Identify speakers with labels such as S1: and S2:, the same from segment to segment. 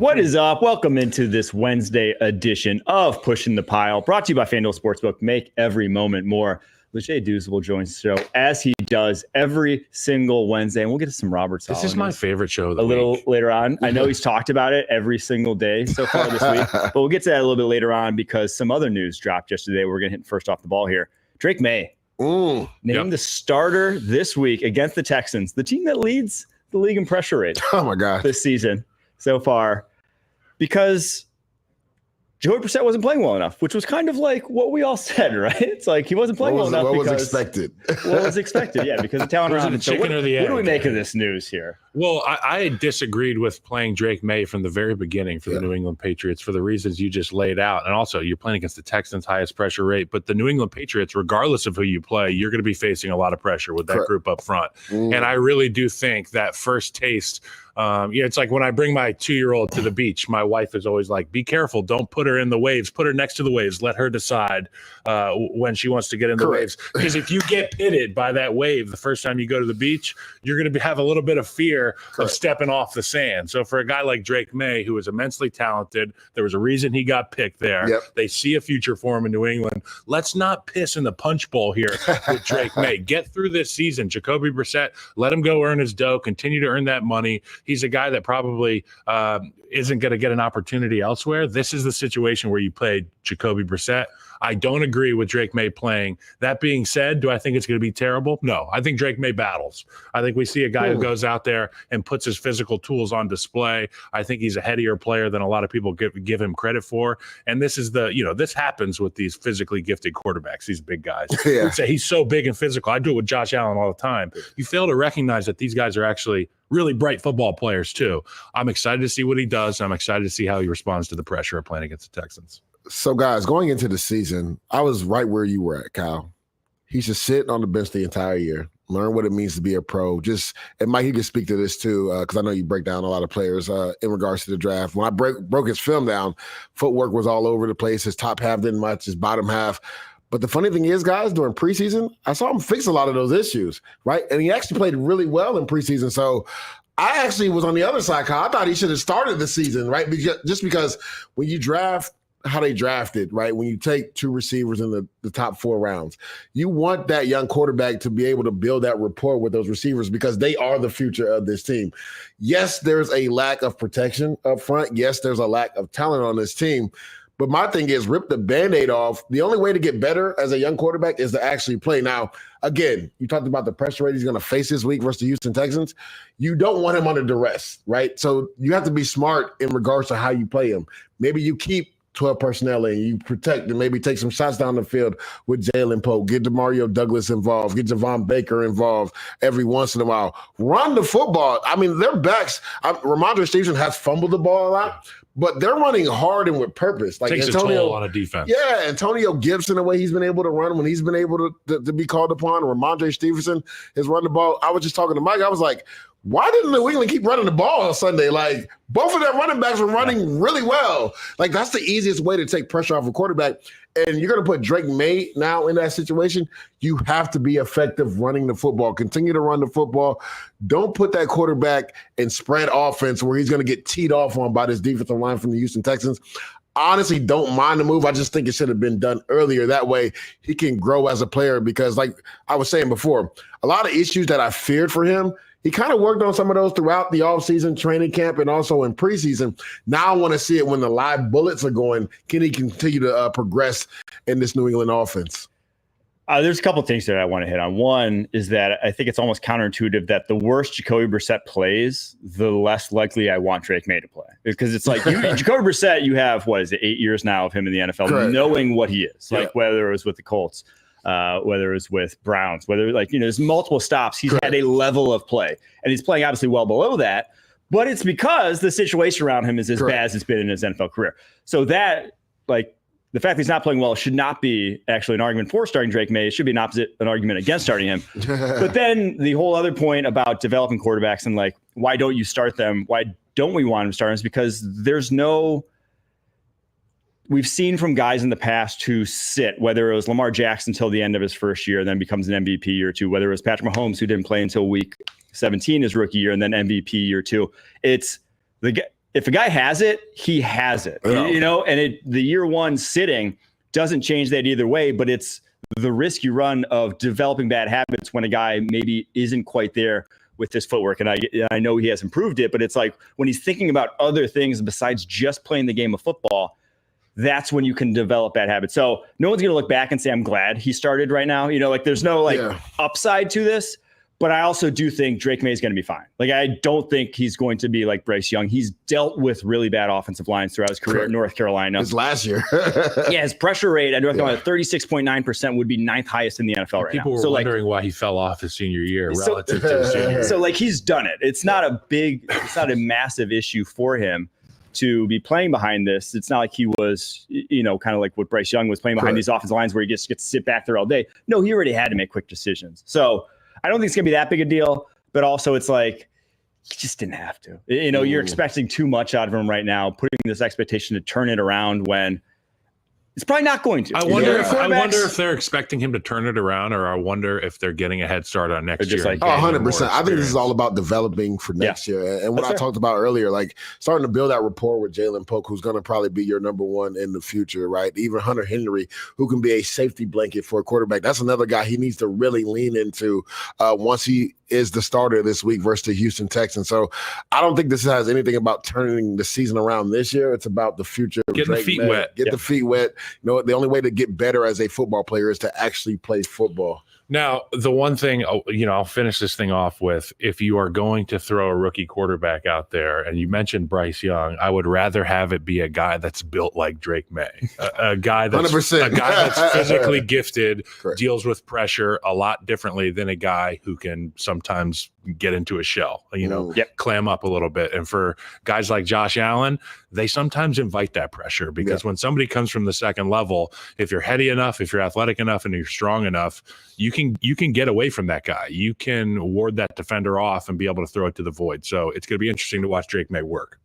S1: What is up? Welcome into this Wednesday edition of Pushing the Pile, brought to you by FanDuel Sportsbook. Make every moment more. Leger Douzable joins the show as he does every single Wednesday, and we'll get to some Robert Saleh.
S2: This is my favorite show of the
S1: week. A little later on. I know he's talked about it every single day so far this week, but we'll get to that a little bit later on because some other news dropped yesterday. We're going to hit first off the ball here. Drake Maye named the starter this week against the Texans, the team that leads the league in pressure rate.
S3: Oh my God,
S1: this season so far, because Jacoby Brissett wasn't playing well enough, which was kind of like what we all said, right? It's like he wasn't playing well enough.
S3: What was expected?
S1: What was expected, yeah, because of talent around him. So what do we make of this news here?
S2: Well, I disagreed with playing Drake Maye from the very beginning for the New England Patriots for the reasons you just laid out. And also, you're playing against the Texans' highest pressure rate. But the New England Patriots, regardless of who you play, you're going to be facing a lot of pressure with that group up front. And I really do think that first taste it's like when I bring my 2-year-old to the beach, my wife is always like, be careful. Don't put her in the waves. Put her next to the waves. Let her decide when she wants to get in the waves. Because if you get pitted by that wave the first time you go to the beach, you're going to have a little bit of fear of stepping off the sand. So for a guy like Drake Maye, who is immensely talented, there was a reason he got picked there. They see a future for him in New England. Let's not piss in the punch bowl here with Drake Maye. Get through this season. Jacoby Brissett, let him go earn his dough, continue to earn that money. He's a guy that probably isn't going to get an opportunity elsewhere. This is the situation where you play Jacoby Brissett. I don't agree with Drake Maye playing. That being said, do I think it's going to be terrible? No. I think Drake Maye battles. I think we see a guy who goes out there and puts his physical tools on display. I think he's a headier player than a lot of people give him credit for. And this is this happens with these physically gifted quarterbacks, these big guys. You'd say he's so big and physical. I do it with Josh Allen all the time. You fail to recognize that these guys are actually really bright football players too. I'm excited to see what he does. I'm excited to see how he responds to the pressure of playing against the Texans.
S3: So, guys, going into the season, I was right where you were at, Kyle. He should sit on the bench the entire year, learn what it means to be a pro. And Mike, you can speak to this too, because I know you break down a lot of players in regards to the draft. When I broke his film down, footwork was all over the place. His top half didn't match his bottom half. But the funny thing is, guys, during preseason, I saw him fix a lot of those issues, right? And he actually played really well in preseason. So I actually was on the other side, Kyle. I thought he should have started the season, right? Just because when you draft how they drafted, right? When you take 2 receivers in the top 4 rounds, you want that young quarterback to be able to build that rapport with those receivers because they are the future of this team. Yes, there's a lack of protection up front. Yes, there's a lack of talent on this team. But my thing is rip the Band-Aid off. The only way to get better as a young quarterback is to actually play. Now, again, you talked about the pressure rate he's going to face this week versus the Houston Texans. You don't want him under duress, right? So you have to be smart in regards to how you play him. Maybe you keep 12 personnel in, you protect and maybe take some shots down the field with Jalen Pope, get DeMario Douglas involved, get Javon Baker involved every once in a while. Run the football. I mean, their backs, Ramondre Stevenson has fumbled the ball a lot, but they're running hard and with purpose. Like
S2: takes
S3: Antonio,
S2: a toll on a defense.
S3: Yeah, Antonio Gibson, the way he's been able to run when he's been able to be called upon. Ramondre Stevenson has run the ball. I was just talking to Mike. I was like, why didn't New England keep running the ball on Sunday? Like, both of their running backs were running really well. Like, that's the easiest way to take pressure off a quarterback. And you're going to put Drake Maye now in that situation. You have to be effective running the football. Continue to run the football. Don't put that quarterback in spread offense where he's going to get teed off on by this defensive line from the Houston Texans. Honestly, don't mind the move. I just think it should have been done earlier. That way he can grow as a player because, like I was saying before, a lot of issues that I feared for him, he kind of worked on some of those throughout the offseason training camp and also in preseason. Now I want to see it when the live bullets are going. Can he continue to progress in this New England offense?
S1: There's a couple of things that I want to hit on. One is that I think it's almost counterintuitive that the worse Jacoby Brissett plays, the less likely I want Drake Maye to play. Because it's like, Jacoby Brissett, you have, 8 years now of him in the NFL, knowing what he is. Like, whether it was with the Colts, whether it's with Browns, there's multiple stops. He's had a level of play, and he's playing obviously well below that, but it's because the situation around him is as bad as it's been in his NFL career. So that, the fact that he's not playing well should not be actually an argument for starting Drake Maye. It should be an argument against starting him. But then the whole other point about developing quarterbacks and why don't you start them? Why don't we want him to start them? Is because we've seen from guys in the past who sit, whether it was Lamar Jackson until the end of his first year, then becomes an MVP year 2, whether it was Patrick Mahomes who didn't play until week 17 his rookie year and then MVP year 2. It's if a guy has it, he has it, and the year one sitting doesn't change that either way, but it's the risk you run of developing bad habits when a guy maybe isn't quite there with his footwork. And I know he has improved it, but it's like when he's thinking about other things besides just playing the game of football, that's when you can develop bad habits. So no one's going to look back and say, I'm glad he started right now. There's no upside to this. But I also do think Drake Maye is going to be fine. I don't think he's going to be like Bryce Young. He's dealt with really bad offensive lines throughout his career at North Carolina.
S3: His last year.
S1: His pressure rate at North Carolina, 36.9% would be 9th highest in the NFL right now.
S2: People were wondering why he fell off his senior year relative to his senior year.
S1: So he's done it. It's not a massive issue for him to be playing behind this. It's not like he was, kind of like what Bryce Young was playing behind these offensive lines where he just gets to sit back there all day. No, he already had to make quick decisions. So I don't think it's going to be that big a deal, but also it's like, he just didn't have to. You're expecting too much out of him right now, putting this expectation to turn it around when it's probably not going to.
S2: I wonder if they're expecting him to turn it around, or I wonder if they're getting a head start on next year.
S3: 100%. I think this is all about developing for next year. And what I talked about earlier, starting to build that rapport with Jalen Polk, who's going to probably be your number one in the future, right? Even Hunter Henry, who can be a safety blanket for a quarterback. That's another guy he needs to really lean into once he is the starter this week versus the Houston Texans. So I don't think this has anything about turning the season around this year. It's about the future.
S2: Getting the feet wet.
S3: Get the feet wet. The only way to get better as a football player is to actually play football.
S2: Now, the one thing, I'll finish this thing off with, if you are going to throw a rookie quarterback out there, and you mentioned Bryce Young, I would rather have it be a guy that's built like Drake Maye, a guy that's 100%. A guy that's physically gifted, deals with pressure a lot differently than a guy who can sometimes get into a shell, clam up a little bit. And for guys like Josh Allen, they sometimes invite that pressure because when somebody comes from the second level, if you're heady enough, if you're athletic enough, and you're strong enough, you can get away from that guy. You can ward that defender off and be able to throw it to the void. So it's going to be interesting to watch Drake Maye work.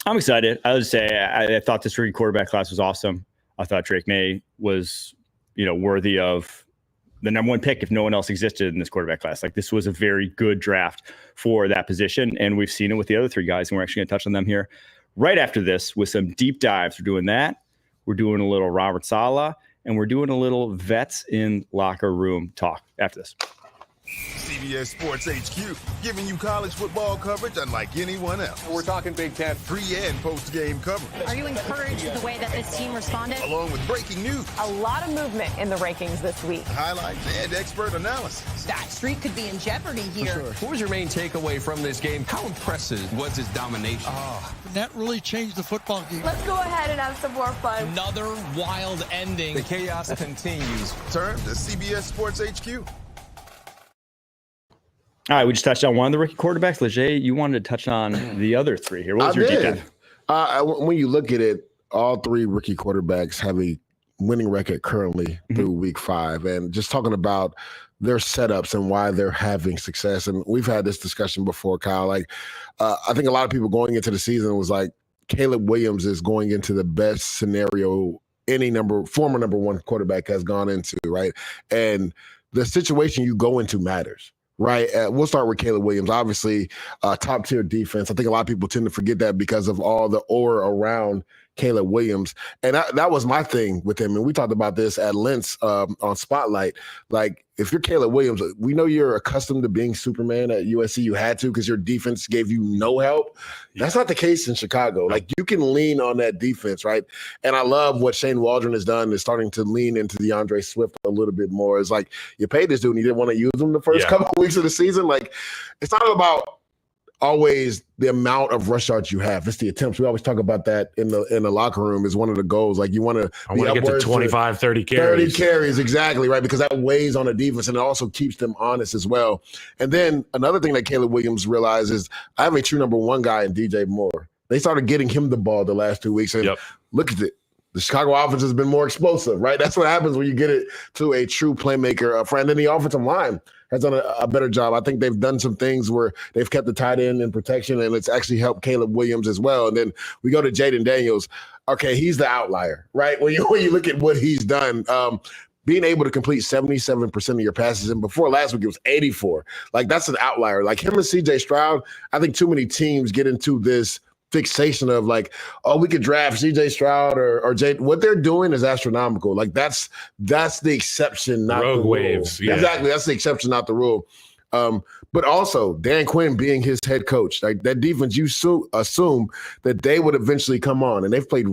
S1: I'm excited. I would say I thought this rookie quarterback class was awesome. I thought Drake Maye was, worthy of the number one pick if no one else existed in this quarterback class. This was a very good draft for that position. And we've seen it with the other three guys, and we're actually going to touch on them here right after this with some deep dives. We're doing that. We're doing a little Robert Saleh, and we're doing a little vets in locker room talk after this.
S4: CBS Sports HQ, giving you college football coverage unlike anyone else.
S5: We're talking Big Ten.
S4: Pre- and post-game coverage.
S6: Are you encouraged with the way that this team responded?
S4: Along with breaking news.
S7: A lot of movement in the rankings this week.
S4: Highlights and expert analysis.
S8: That streak could be in jeopardy here.
S5: Sure. What was your main takeaway from this game? How impressive was his domination?
S9: That really changed the football game.
S7: Let's go ahead and have some more fun.
S5: Another wild ending. The chaos continues.
S4: Turn to CBS Sports HQ.
S1: All right, we just touched on one of the rookie quarterbacks. Leger, you wanted to touch on the other three here. What was your deep dive?
S3: When you look at it, all three rookie quarterbacks have a winning record currently through week 5. And just talking about their setups and why they're having success. And we've had this discussion before, Kyle. I think a lot of people going into the season was like, Caleb Williams is going into the best scenario any former number one quarterback has gone into, right? And the situation you go into matters. Right. We'll start with Caleb Williams. Obviously, top tier defense. I think a lot of people tend to forget that because of all the aura around Caleb Williams. And that was my thing with him. And we talked about this at Lentz on Spotlight. If you're Caleb Williams, we know you're accustomed to being Superman at USC. You had to because your defense gave you no help. That's not the case in Chicago. You can lean on that defense, right? And I love what Shane Waldron has done is starting to lean into DeAndre Swift a little bit more. It's like you paid this dude and you didn't want to use him the first couple of weeks of the season. It's not about always the amount of rush yards you have. It's the attempts. We always talk about that in the locker room is one of the goals. You want to
S2: get to 25, 30 carries.
S3: 30 carries, exactly, right? Because that weighs on the defense and it also keeps them honest as well. And then another thing that Caleb Williams realized is I have a true number one guy in DJ Moore. They started getting him the ball the last 2 weeks. And look at it. The Chicago offense has been more explosive, right? That's what happens when you get it to a true playmaker. And then the offensive line has done a better job. I think they've done some things where they've kept the tight end in protection, and it's actually helped Caleb Williams as well. And then we go to Jaden Daniels. Okay, he's the outlier, right? When you look at what he's done, being able to complete 77% of your passes, and before last week it was 84. That's an outlier. Him and CJ Stroud, I think too many teams get into this fixation of like, oh, we could draft CJ Stroud or Jay. What they're doing is astronomical. Like that's the exception, not
S2: Rogue
S3: the
S2: waves.
S3: rule.
S2: Yeah.
S3: Exactly. That's the exception, not the rule. But also Dan Quinn being his head coach, like that defense, you assume that they would eventually come on, and they've played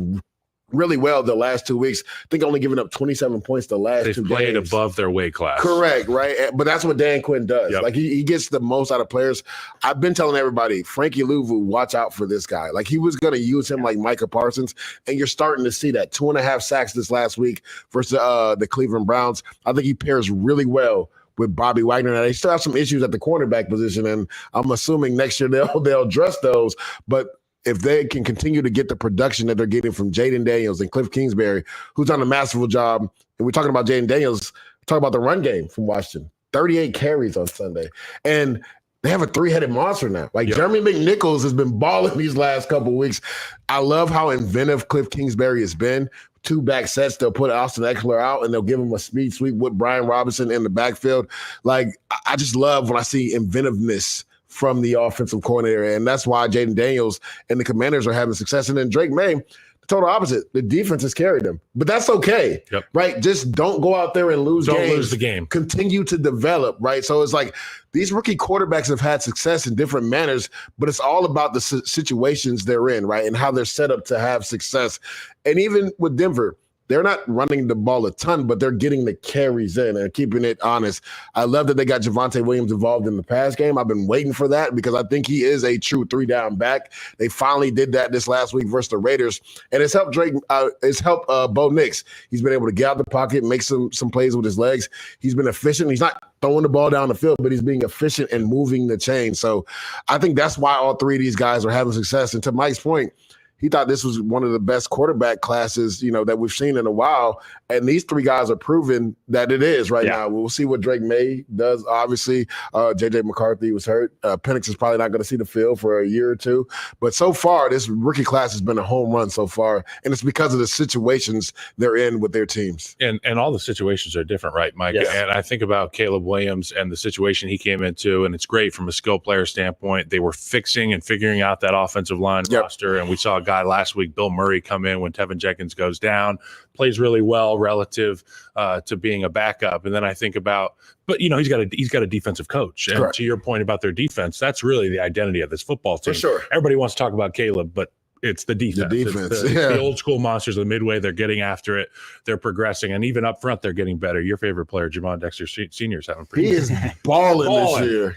S3: really well the last 2 weeks. I think only giving up 27 points the last
S2: They've
S3: 2
S2: played
S3: games.
S2: above their weight class.
S3: Correct, right? But that's what Dan Quinn does.
S2: Yep.
S3: Like he gets the most out of players. I've been telling everybody, Frankie Louvu, watch out for this guy. Like he was going to use him like Micah Parsons, and you're starting to see that 2.5 sacks this last week versus the Cleveland Browns. I think he pairs really well with Bobby Wagner. Now, they still have some issues at the cornerback position, and I'm assuming next year they'll address those. But if they can continue to get the production that they're getting from Jaden Daniels and Cliff Kingsbury, who's done a masterful job, and we're talking about Jaden Daniels, talk about the run game from Washington. 38 carries on Sunday. And they have a 3-headed monster now. Like Jeremy McNichols has been balling these last couple of weeks. I love how inventive Cliff Kingsbury has been. 2 back sets, they'll put Austin Eckler out and they'll give him a speed sweep with Brian Robinson in the backfield. Like, I just love when I see inventiveness from the offensive coordinator, and that's why Jaden Daniels and the Commanders are having success. And then Drake Maye, the total opposite. The defense has carried them, but that's okay, right? Just don't go out there and lose games.
S2: Don't lose the game.
S3: Continue to develop, right? So it's like these rookie quarterbacks have had success in different manners, but it's all about the situations they're in, right, and how they're set up to have success. And even with Denver, they're not running the ball a ton, but they're getting the carries in and keeping it honest. I love that they got Javonte Williams involved in the pass game. I've been waiting for that because I think he is a true 3-down back. They finally did that this last week versus the Raiders, and it's helped Bo Nix. He's been able to get out the pocket, make some plays with his legs. He's been efficient. He's not throwing the ball down the field, but he's being efficient and moving the chain. So I think that's why all 3 of these guys are having success. And to Mike's point, he thought this was one of the best quarterback classes, that we've seen in a while. And these 3 guys are proving that it is right now. We'll see what Drake Maye does. Obviously, J.J. McCarthy was hurt. Penix is probably not going to see the field for a year or 2. But so far, this rookie class has been a home run so far. And it's because of the situations they're in with their teams.
S2: And all the situations are different, right, Mike?
S1: Yes.
S2: And I think about Caleb Williams and the situation he came into, and it's great from a skill player standpoint. They were fixing and figuring out that offensive line roster, and we saw a guy last week, Bill Murray, come in when Tevin Jenkins goes down, plays really well relative to being a backup. And then I think about, but he's got a defensive coach. And
S3: Correct.
S2: To your point about their defense, that's really the identity of this football team.
S3: For sure.
S2: Everybody wants to talk about Caleb, but it's the defense. It's the old school monsters of the Midway. They're getting after it. They're progressing. And even up front, they're getting better. Your favorite player, Javon Dexter Sr. is having pretty
S3: He is balling this year.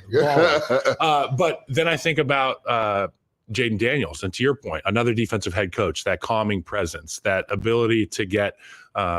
S2: But then I think about Jaden Daniels, and to your point, another defensive head coach, that calming presence, that ability to get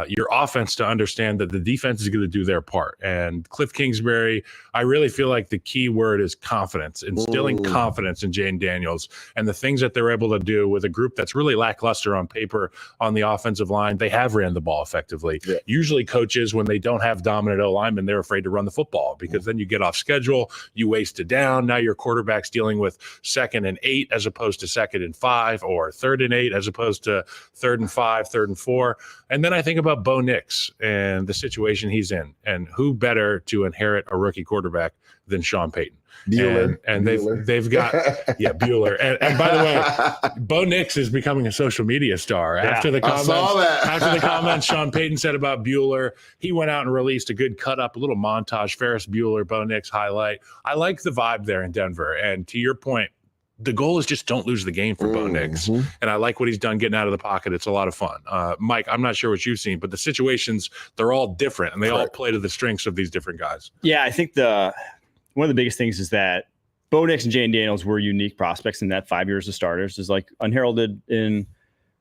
S2: your offense to understand that the defense is going to do their part. And Cliff Kingsbury, I really feel like the key word is confidence, instilling confidence in Jaden Daniels and the things that they're able to do with a group that's really lackluster on paper on the offensive line. They have ran the ball effectively. Yeah. Usually coaches, when they don't have dominant O-linemen, they're afraid to run the football because then you get off schedule, you waste it down. Now your quarterback's dealing with 2nd and 8 as opposed to 2nd and 5, or 3rd and 8 as opposed to 3rd and 5, 3rd and 4. And then I think about Bo Nix and the situation he's in, and who better to inherit a rookie quarterback than Sean Payton.
S3: Bueller.
S2: And they've got Bueller. And by the way, Bo Nix is becoming a social media star after the comments.
S3: I saw that.
S2: After the comments Sean Payton said about Bueller, he went out and released a good cut up, a little montage, Ferris Bueller, Bo Nix highlight. I like the vibe there in Denver. And to your point, the goal is just don't lose the game for Bo Nix. And I like what he's done getting out of the pocket. It's a lot of fun. Mike, I'm not sure what you've seen, but the situations, they're all different, and they all play to the strengths of these different guys.
S1: Yeah, I think one of the biggest things is that Bo Nix and Jaden Daniels were unique prospects in that 5 years of starters is like unheralded in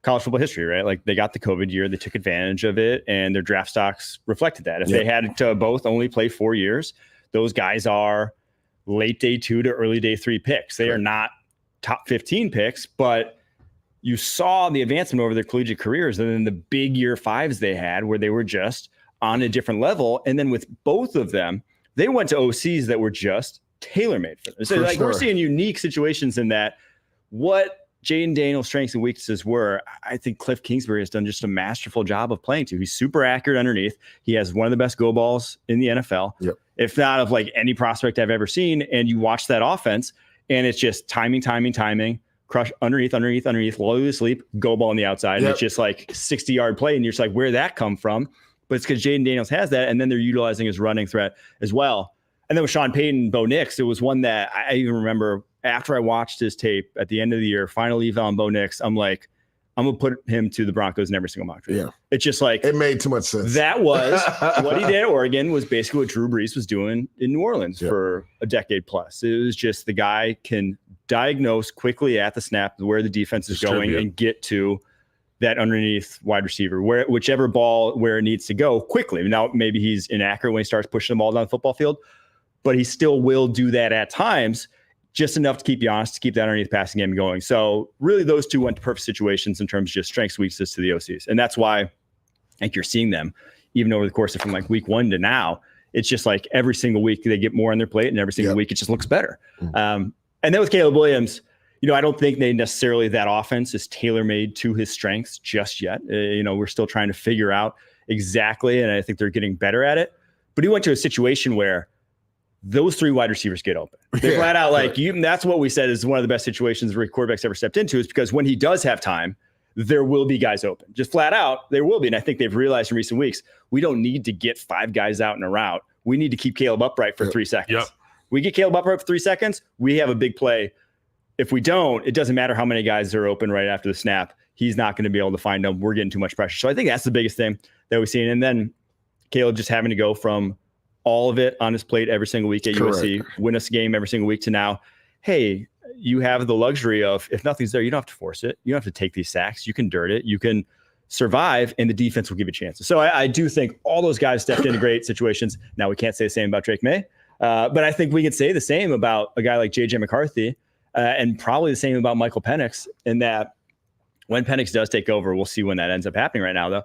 S1: college football history, right? Like they got the COVID year, they took advantage of it, and their draft stocks reflected that. If they had to both only play 4 years, those guys are late day 2 to early day 3 picks. They are not top 15 picks, but you saw the advancement over their collegiate careers and then the big year 5s they had where they were just on a different level. And then with both of them, they went to OCs that were just tailor-made for them. So we're seeing unique situations in that. What Jaden Daniels' strengths and weaknesses were, I think Cliff Kingsbury has done just a masterful job of playing to. He's super accurate underneath. He has one of the best go balls in the NFL, if not of like any prospect I've ever seen. And you watch that offense, and it's just timing, crush underneath, low to sleep, go ball on the outside. And it's just like 60-yard play. And you're just like, where'd that come from? But it's because Jaden Daniels has that. And then they're utilizing his running threat as well. And then with Sean Payton and Bo Nix, it was one that I even remember after I watched his tape at the end of the year, final eval on Bo Nix, I'm like, I'm going to put him to the Broncos in every single mock draft.
S3: Yeah.
S1: It's just like,
S3: it made too much sense.
S1: That was what he did at Oregon was basically what Drew Brees was doing in New Orleans for a decade plus. It was just the guy can diagnose quickly at the snap where the defense is going and get to that underneath wide receiver, whichever ball where it needs to go quickly. Now, maybe he's inaccurate when he starts pushing the ball down the football field, but he still will do that at times, just enough to keep you honest, to keep that underneath passing game going. So really those two went to perfect situations in terms of just strengths, weaknesses to the OCs. And that's why I think you're seeing them even over the course of from like week 1 to now. It's just like every single week they get more on their plate and every single week it just looks better. And then with Caleb Williams, I don't think they necessarily that offense is tailor-made to his strengths just yet. We're still trying to figure out exactly, and I think they're getting better at it. But he went to a situation where those 3 wide receivers get open. They're flat out like you. That's what we said is one of the best situations where quarterbacks ever stepped into, is because when he does have time, there will be guys open. Just flat out, there will be. And I think they've realized in recent weeks, we don't need to get 5 guys out in a route. We need to keep Caleb upright for 3 seconds.
S2: Yep.
S1: We get Caleb upright for 3 seconds, we have a big play. If we don't, it doesn't matter how many guys are open right after the snap. He's not going to be able to find them. We're getting too much pressure. So I think that's the biggest thing that we've seen. And then Caleb just having to go from all of it on his plate every single week at USC, win us a game every single week, to now, hey, you have the luxury of, if nothing's there, you don't have to force it. You don't have to take these sacks. You can dirt it. You can survive, and the defense will give you chances. So I do think all those guys stepped into great situations. Now, we can't say the same about Drake Maye, but I think we can say the same about a guy like J.J. McCarthy, and probably the same about Michael Penix, in that when Penix does take over, we'll see when that ends up happening. Right now, though,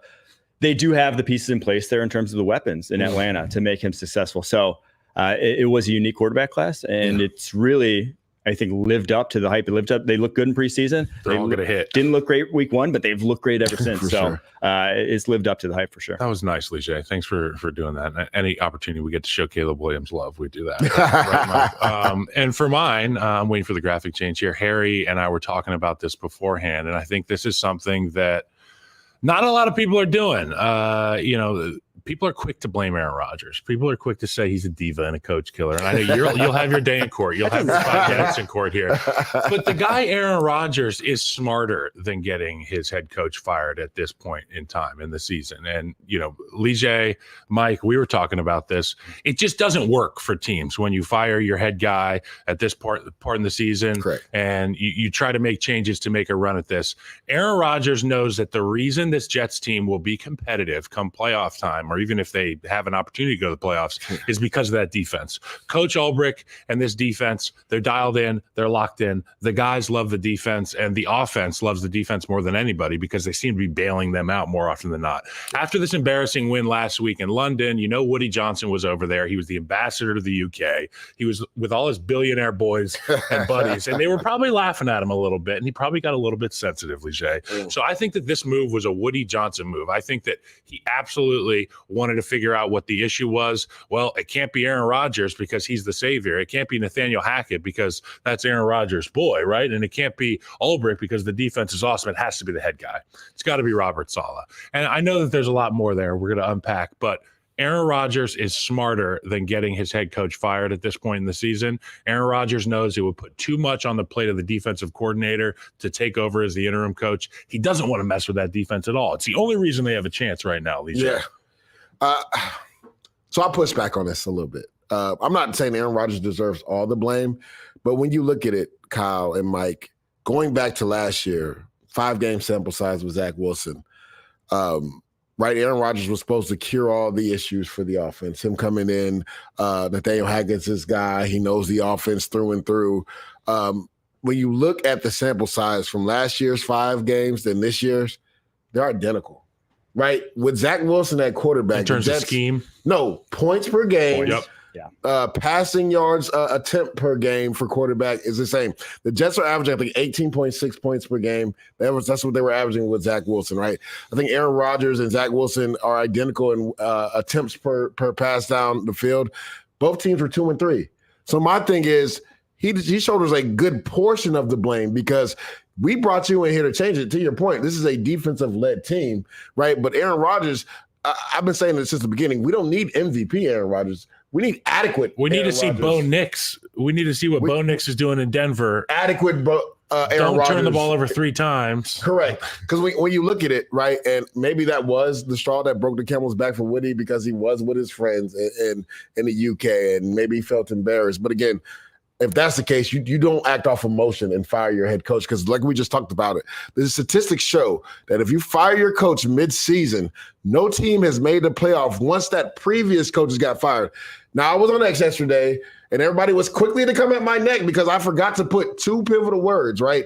S1: they do have the pieces in place there in terms of the weapons in Atlanta to make him successful. So it was a unique quarterback class, and it's really, I think, lived up to the hype. It lived up. They look good in preseason.
S2: They're all going to hit.
S1: Didn't look great week 1, but they've looked great ever since. It's lived up to the hype for sure.
S2: That was nice, Leger. Thanks for doing that. Any opportunity we get to show Caleb Williams love, we do that. Right, and for mine, I'm waiting for the graphic change here. Harry and I were talking about this beforehand, and I think this is something that not a lot of people are doing. People are quick to blame Aaron Rodgers. People are quick to say he's a diva and a coach killer. And I know you'll have your day in court. You'll have your 5 minutes in court here. But the guy Aaron Rodgers is smarter than getting his head coach fired at this point in time in the season. And, Leger, Mike, we were talking about this. It just doesn't work for teams when you fire your head guy at this part in the season.
S3: Correct.
S2: And you try to make changes to make a run at this. Aaron Rodgers knows that the reason this Jets team will be competitive come playoff time, or even if they have an opportunity to go to the playoffs, is because of that defense. Coach Ulbrich and this defense, they're dialed in, they're locked in. The guys love the defense, and the offense loves the defense more than anybody because they seem to be bailing them out more often than not. After this embarrassing win last week in London, Woody Johnson was over there. He was the ambassador to the UK. He was with all his billionaire boys and buddies, and they were probably laughing at him a little bit, and he probably got a little bit sensitive, Leger. So I think that this move was a Woody Johnson move. I think that he absolutely wanted to figure out what the issue was. Well, it can't be Aaron Rodgers because he's the savior. It can't be Nathaniel Hackett because that's Aaron Rodgers' boy, right? And it can't be Ulbrich because the defense is awesome. It has to be the head guy. It's got to be Robert Saleh. And I know that there's a lot more there we're going to unpack, but Aaron Rodgers is smarter than getting his head coach fired at this point in the season. Aaron Rodgers knows it would put too much on the plate of the defensive coordinator to take over as the interim coach. He doesn't want to mess with that defense at all. It's the only reason they have a chance right now, Leger.
S3: Yeah. So I'll push back on this a little bit. I'm not saying Aaron Rodgers deserves all the blame, but when you look at it, Kyle and Mike, going back to last year, 5-game sample size with Zach Wilson, right? Aaron Rodgers was supposed to cure all the issues for the offense. Him coming in, Nathaniel Hackett's his guy. He knows the offense through and through. When you look at the sample size from last year's 5 games than this year's, they're identical. Right, with Zach Wilson at quarterback,
S2: in terms of scheme,
S3: no points per game.
S2: Yep.
S3: Passing yards attempt per game for quarterback is the same. The Jets are averaging, I think, 18.6 points per game. That's what they were averaging with Zach Wilson, right? I think Aaron Rodgers and Zach Wilson are identical in attempts per pass down the field. Both teams were 2 and 3. So my thing is, he shoulders a good portion of the blame because we brought you in here to change it. To your point, this is a defensive-led team, right? But Aaron Rodgers, I've been saying this since the beginning, we don't need MVP Aaron Rodgers. We need adequate
S2: We need
S3: Aaron
S2: to see
S3: Rodgers.
S2: Bo Nix. We need to see what Bo Nix is doing in Denver.
S3: Adequate Aaron
S2: Don't
S3: Rodgers.
S2: turn the ball over 3 times.
S3: Correct. Because when you look at it, right, and maybe that was the straw that broke the camel's back for Woody because he was with his friends in the UK and maybe he felt embarrassed. But again, if that's the case, you don't act off emotion and fire your head coach because like we just talked about it, the statistics show that if you fire your coach mid-season, no team has made the playoff once that previous coach has got fired. Now, I was on X yesterday, and everybody was quickly to come at my neck because I forgot to put 2 pivotal words, right?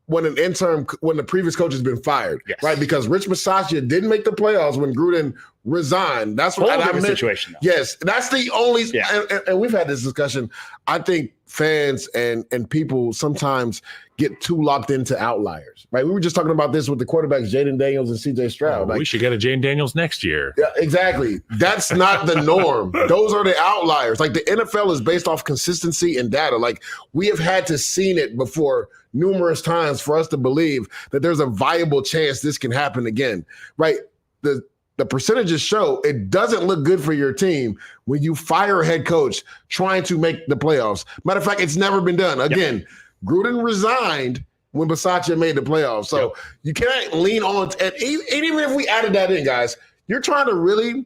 S3: When the previous coach has been fired, right? Because Rich Bisaccia didn't make the playoffs when Gruden resigned. That's what I meant.
S1: Situation. Though.
S3: Yes, that's the only. Yeah. And we've had this discussion. I think fans and people sometimes get too locked into outliers, right? We were just talking about this with the quarterbacks, Jaden Daniels and C.J. Stroud.
S2: We should get a Jaden Daniels next year.
S3: Yeah, exactly. That's not the norm. Those are the outliers. Like the NFL is based off consistency and data. Like we have had to seen it before numerous times for us to believe that there's a viable chance this can happen again, right? The percentages show it doesn't look good for your team when you fire a head coach trying to make the playoffs. Matter of fact, it's never been done. Again, Gruden resigned when Bisaccia made the playoffs. So you can't lean on, and even if we added that in, guys, you're trying to really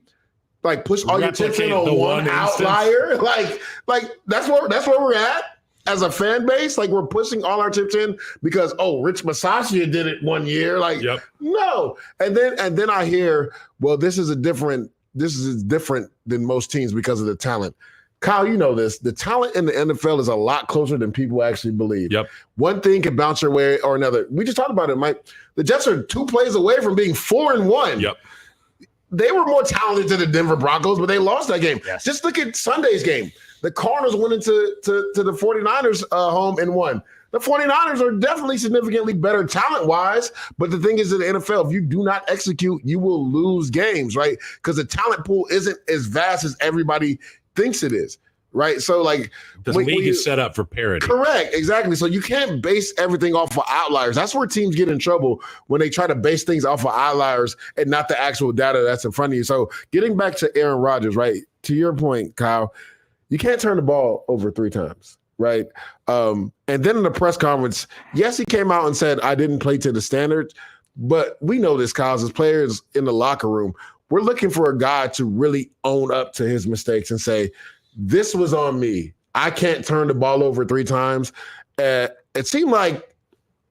S3: like push all your attention on one outlier. Like that's where we're at. As a fan base, like we're pushing all our chips in because Rich Bisaccia did it one year. Like no, and then I hear, well, this is different than most teams because of the talent. Kyle, you know this. The talent in the NFL is a lot closer than people actually believe.
S2: Yep.
S3: One thing can bounce your way or another. We just talked about it, Mike. The Jets are 2 plays away from being 4-1.
S2: Yep.
S3: They were more talented than the Denver Broncos, but they lost that game.
S1: Yes.
S3: Just look at Sunday's game. The Cardinals went into the 49ers home and won. The 49ers are definitely significantly better talent-wise, but the thing is in the NFL, if you do not execute, you will lose games, right? Because the talent pool isn't as vast as everybody thinks it is, right? So, like,
S2: the league is set up for parity.
S3: Correct, exactly. So you can't base everything off of outliers. That's where teams get in trouble when they try to base things off of outliers and not the actual data that's in front of you. So getting back to Aaron Rodgers, right? To your point, Kyle, you can't turn the ball over 3 times, right? And then in the press conference, yes, he came out and said, I didn't play to the standard, but we know this, Kyle, as players in the locker room, we're looking for a guy to really own up to his mistakes and say, this was on me. I can't turn the ball over 3 times. It seemed like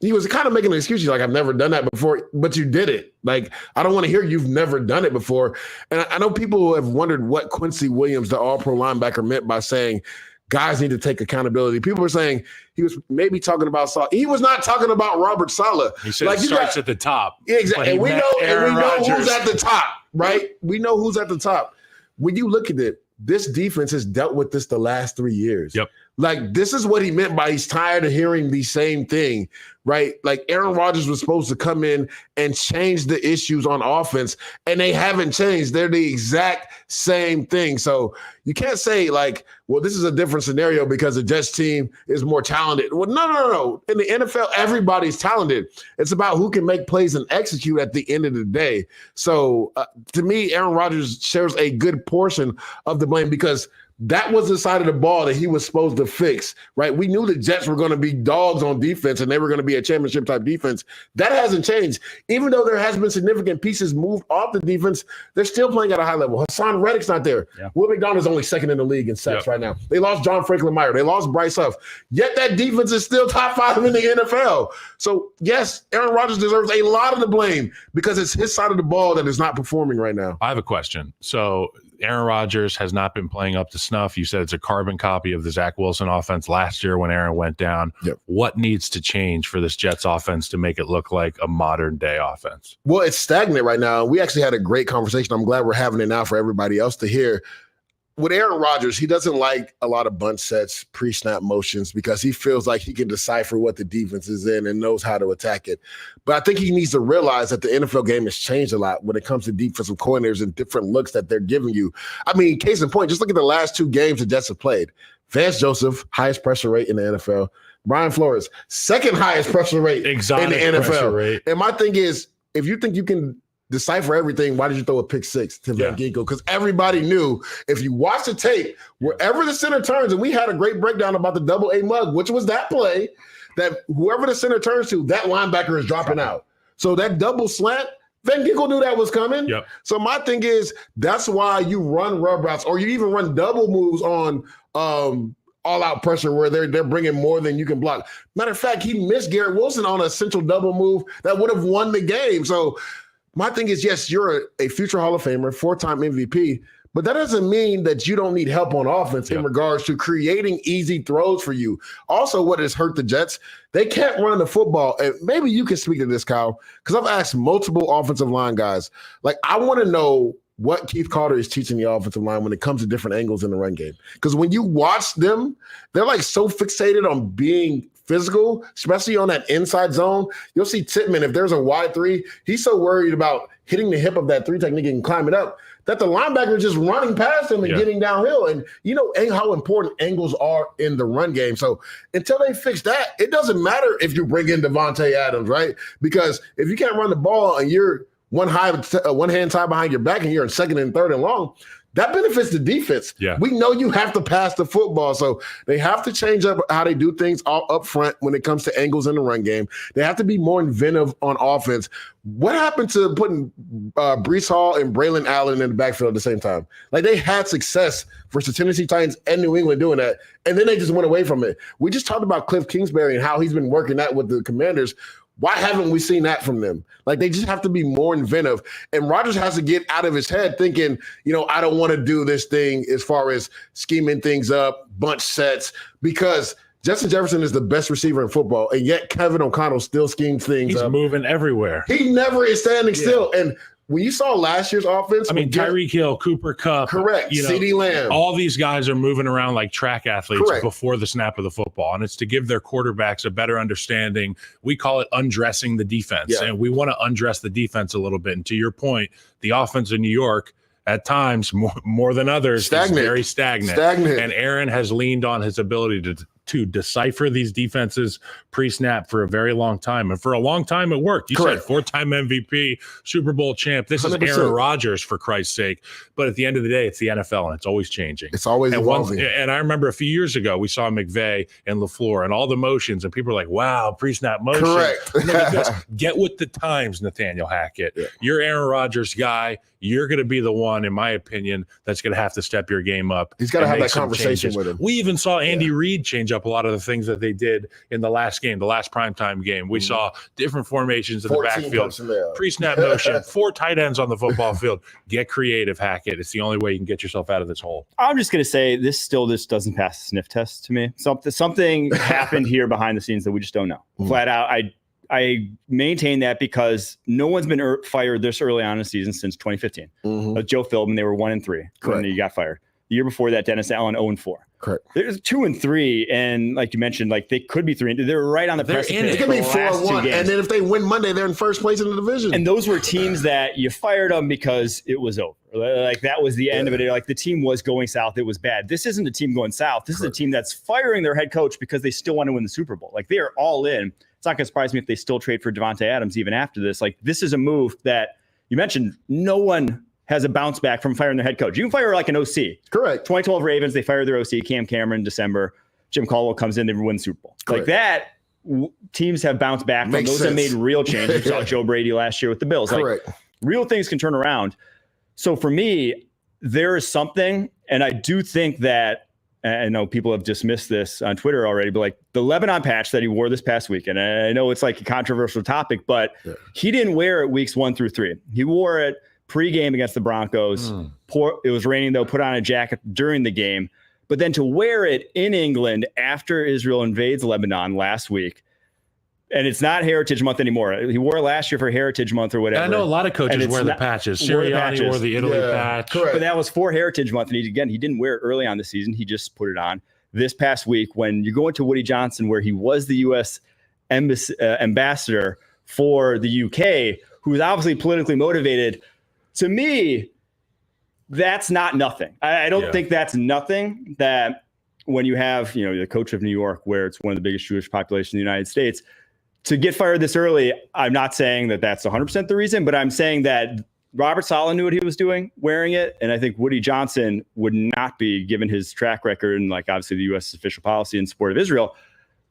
S3: he was kind of making an excuse. He's like, I've never done that before, but you did it. Like, I don't want to hear you've never done it before. And I know people have wondered what Quincy Williams, the all-pro linebacker, meant by saying guys need to take accountability. People are saying he was maybe talking about Saleh. He was not talking about Robert Saleh.
S2: He said it starts at the top.
S3: Yeah, exactly. And we know
S2: Rodgers.
S3: who's at the top, right? We know who's at the top. When you look at it, this defense has dealt with this the last 3 years.
S2: Yep.
S3: Like, this is what he meant by he's tired of hearing the same thing, right? Like, Aaron Rodgers was supposed to come in and change the issues on offense, and they haven't changed. They're the exact same thing. So you can't say, like, well, this is a different scenario because the Jets team is more talented. Well, no. In the NFL, everybody's talented. It's about who can make plays and execute at the end of the day. So to me, Aaron Rodgers shares a good portion of the blame because that was the side of the ball that he was supposed to fix, right? We knew the Jets were going to be dogs on defense and they were going to be a championship-type defense. That hasn't changed. Even though there has been significant pieces moved off the defense, they're still playing at a high level. Hassan Reddick's not there. Yeah. Will McDonald's only 2nd in the league in sacks right now. They lost John Franklin-Meyer. They lost Bryce Huff. Yet that defense is still top 5 in the NFL. So, yes, Aaron Rodgers deserves a lot of the blame because it's his side of the ball that is not performing right now.
S2: I have a question. So Aaron Rodgers has not been playing up to snuff. You said it's a carbon copy of the Zach Wilson offense last year when Aaron went down.
S3: Yep.
S2: What needs to change for this Jets offense to make it look like a modern day offense?
S3: Well, it's stagnant right now. We actually had a great conversation. I'm glad we're having it now for everybody else to hear. With Aaron Rodgers, he doesn't like a lot of bunch sets, pre-snap motions because he feels like he can decipher what the defense is in and knows how to attack it. But I think he needs to realize that the NFL game has changed a lot when it comes to defensive coordinators and different looks that they're giving you. I mean, case in point, just look at the last 2 games the Jets have played. Vance Joseph, highest pressure rate in the NFL. Brian Flores, second highest pressure rate in the NFL. And my thing is, if you think you can decipher everything, why did you throw a pick six to Van Ginkel? Because everybody knew if you watch the tape, wherever the center turns, and we had a great breakdown about the double A mug, which was that play, that whoever the center turns to, that linebacker is dropping out. So that double slant, Van Ginkel knew that was coming.
S2: Yep.
S3: So my thing is, that's why you run rub routes, or you even run double moves on all-out pressure where they're bringing more than you can block. Matter of fact, he missed Garrett Wilson on a central double move that would have won the game. So my thing is, yes, you're a future Hall of Famer, 4-time MVP, but that doesn't mean that you don't need help on offense in regards to creating easy throws for you. Also, what has hurt the Jets, they can't run the football. And maybe you can speak to this, Kyle, because I've asked multiple offensive line guys. Like, I want to know what Keith Carter is teaching the offensive line when it comes to different angles in the run game. Because when you watch them, they're like so fixated on being physical, especially on that inside zone. You'll see Tittman, if there's a wide three, he's so worried about hitting the hip of that three technique and climbing up that the linebacker is just running past him and getting downhill. And you know how important angles are in the run game. So until they fix that, it doesn't matter if you bring in Devontae Adams, right? Because if you can't run the ball and you're one hand tied behind your back and you're in second and third and long, that benefits the defense. Yeah. We know you have to pass the football, so they have to change up how they do things all up front when it comes to angles in the run game. They have to be more inventive on offense. What happened to putting Breece Hall and Braylon Allen in the backfield at the same time? Like, they had success versus the Tennessee Titans and New England doing that, and then they just went away from it. We just talked about Cliff Kingsbury and how he's been working that with the Commanders. Why haven't we seen that from them? Like, they just have to be more inventive. And Rodgers has to get out of his head thinking, I don't want to do this thing as far as scheming things up, bunch sets, because Justin Jefferson is the best receiver in football, and yet Kevin O'Connell still schemes things up.
S2: He's moving everywhere.
S3: He never is standing still. And when you saw last year's offense,
S2: Tyreek Hill, Cooper Kupp,
S3: correct, CeeDee Lamb,
S2: all these guys are moving around like track athletes before the snap of the football, and it's to give their quarterbacks a better understanding. We call it undressing the defense, and we want to undress the defense a little bit. And to your point, the offense in New York, at times more than others, is very stagnant. And Aaron has leaned on his ability to decipher these defenses pre-snap for a very long time. And for a long time, it worked. You said 4-time MVP, Super Bowl champ. This 100%. Is Aaron Rodgers, for Christ's sake. But at the end of the day, it's the NFL, and it's always changing.
S3: It's always evolving.
S2: And I remember a few years ago, we saw McVay and LaFleur and all the motions, and people were like, wow, pre-snap motion.
S3: Correct.
S2: Get with the times, Nathaniel Hackett. Yeah. You're Aaron Rodgers' guy. You're going to be the one, in my opinion, that's going to have to step your game up.
S3: He's got to have that conversation with him.
S2: We even saw Andy Reid change up a lot of the things that they did in the last game, the last primetime game. We saw different formations in the backfield, pre-snap motion, 4 tight ends on the football field. Get creative, Hackett. It's the only way you can get yourself out of this hole.
S1: I'm just going to say this doesn't pass the sniff test to me. Something happened here behind the scenes that we just don't know. Flat out, I maintain that because no one's been fired this early on in the season since 2015. Joe Philbin, they were 1-3 when he got fired. The year before that, Dennis Allen 0-4.
S3: Correct.
S1: There's 2-3, and like you mentioned, like they could be 3. They're right on the precipice.
S3: It could be 4-1, and then if they win Monday, they're in first place in the division.
S1: And those were teams that you fired them because it was over. Like that was the end of it. Like the team was going south. It was bad. This isn't a team going south. This is a team that's firing their head coach because they still want to win the Super Bowl. Like they are all in. It's not going to surprise me if they still trade for Devontae Adams even after this. Like this is a move that you mentioned. No one has a bounce back from firing their head coach. You can fire like an OC.
S3: Correct.
S1: 2012 Ravens, they fired their OC, Cam Cameron, December. Jim Caldwell comes in, they win the Super Bowl. Correct. Like that, teams have bounced back from those that made real changes. We saw Joe Brady last year with the Bills.
S3: Correct.
S1: Like real things can turn around. So for me, there is something, and I do think that, I know people have dismissed this on Twitter already, but like the Lebanon patch that he wore this past weekend, and I know it's like a controversial topic, but he didn't wear it weeks 1 through 3. He wore it pre-game against the Broncos. It was raining, though, put on a jacket during the game. But then to wear it in England after Israel invades Lebanon last week, and it's not Heritage Month anymore. He wore it last year for Heritage Month or whatever.
S2: I know a lot of coaches wear the patches. Sirianni wore the Italy patch.
S1: Correct. But that was for Heritage Month. And he didn't wear it early on the season. He just put it on this past week when you go into Woody Johnson, where he was the U.S. ambassador for the UK, who was obviously politically motivated. To me, that's not nothing. I don't think that's nothing that when you have, the coach of New York, where it's one of the biggest Jewish populations in the United States, to get fired this early, I'm not saying that that's 100% the reason, but I'm saying that Robert Saleh knew what he was doing wearing it. And I think Woody Johnson would not be, given his track record and obviously the U.S. official policy in support of Israel,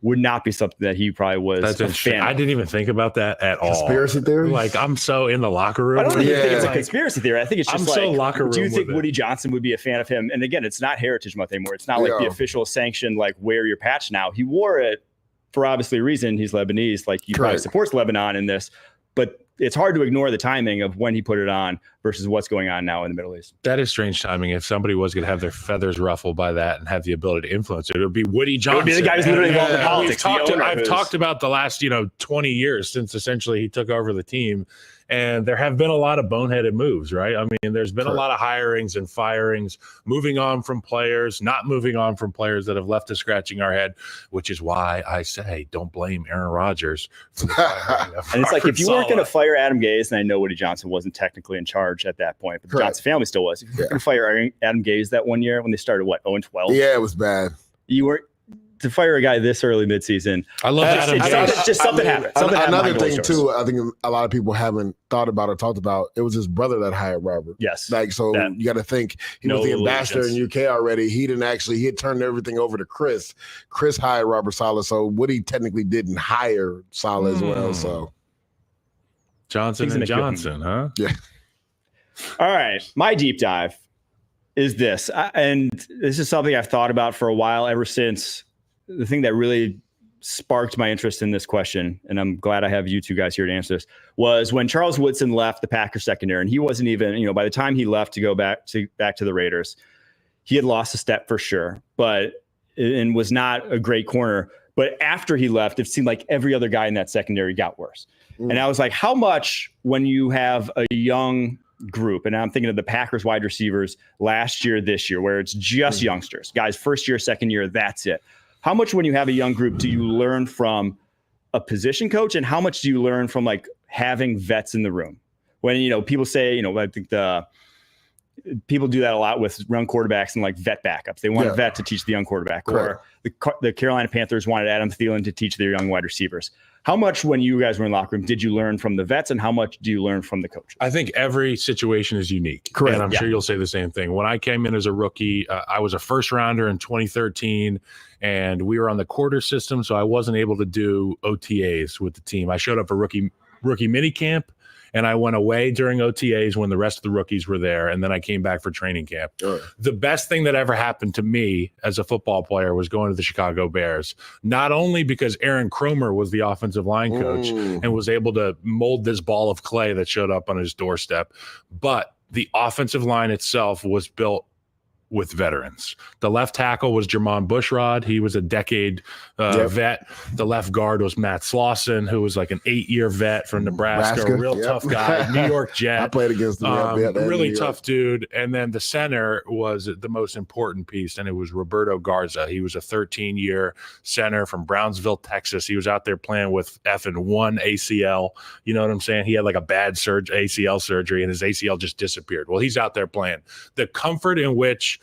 S1: would not be something that he probably was a fan of.
S2: I didn't even think about that at all.
S3: Conspiracy theory?
S2: I'm so in the locker room.
S1: I don't even think it's a conspiracy theory. I think it's just
S2: so locker room.
S1: Do you think Woody Johnson would be a fan of him? And again, it's not Heritage Month anymore. It's not the official sanction, wear your patch now. He wore it for obviously a reason. He's Lebanese. He probably supports Lebanon in this. But it's hard to ignore the timing of when he put it on versus what's going on now in the Middle East.
S2: That is strange timing. If somebody was going to have their feathers ruffled by that and have the ability to influence it, it would be Woody Johnson.
S1: It would be the guy who's literally involved in politics.
S2: I've talked about the last 20 years since essentially he took over the team. And there have been a lot of boneheaded moves, right? I mean, there's been a lot of hirings and firings, moving on from players, not moving on from players that have left us scratching our head, which is why I say don't blame Aaron Rodgers. For the firing of
S1: and it's
S2: Robert
S1: if you weren't going to
S2: Saleh.
S1: fire Adam Gase, and I know Woody Johnson wasn't technically in charge at that point, but the Johnson family still was. If you were going to fire Adam Gase that one year when they started, 0-12?
S3: Yeah, it was bad.
S1: You were to fire a guy this early midseason.
S2: I love Adam Gase.
S1: It's just something happened.
S3: Another thing too, I think a lot of people haven't thought about or talked about. It was his brother that hired Robert.
S1: Yes,
S3: you got to think he was the ambassador in UK already. He had turned everything over to Chris. Chris hired Robert Saleh, so Woody technically didn't hire Saleh as well. So
S2: Johnson and Johnson, huh?
S3: Yeah.
S1: All right, my deep dive is this, and this is something I've thought about for a while, ever since. The thing that really sparked my interest in this question, and I'm glad I have you two guys here to answer this, was when Charles Woodson left the Packers secondary, and he wasn't even, by the time he left to go back to the Raiders, he had lost a step for sure, and was not a great corner. But after he left, it seemed like every other guy in that secondary got worse. And I was like, how much when you have a young group, and I'm thinking of the Packers wide receivers last year, this year, where it's just youngsters, guys, first year, second year, that's it. How much when you have a young group do you learn from a position coach, and how much do you learn from having vets in the room? When, people say, I think people do that a lot with young quarterbacks and vet backups. They want a vet to teach the young quarterback. Correct. Or the Carolina Panthers wanted Adam Thielen to teach their young wide receivers. How much when you guys were in the locker room did you learn from the vets, and how much do you learn from the coaches? I
S2: think every situation is unique.
S1: Correct.
S2: And I'm sure you'll say the same thing. When I came in as a rookie, I was a first rounder in 2013, and we were on the quarter system, so I wasn't able to do OTAs with the team. I showed up for rookie mini camp, and I went away during OTAs when the rest of the rookies were there, and then I came back for training camp. Sure. The best thing that ever happened to me as a football player was going to the Chicago Bears, not only because Aaron Kromer was the offensive line coach and was able to mold this ball of clay that showed up on his doorstep, but the offensive line itself was built with veterans. The left tackle was Jermon Bushrod. He was a decade vet. The left guard was Matt Slauson, who was an 8-year vet from Nebraska, a real tough guy, New York Jet.
S3: I played against him.
S2: Really tough dude. And then the center was the most important piece, and it was Roberto Garza. He was a 13-year center from Brownsville, Texas. He was out there playing with one ACL. You know what I'm saying? He had a bad ACL surgery, and his ACL just disappeared. Well, he's out there playing. The comfort in which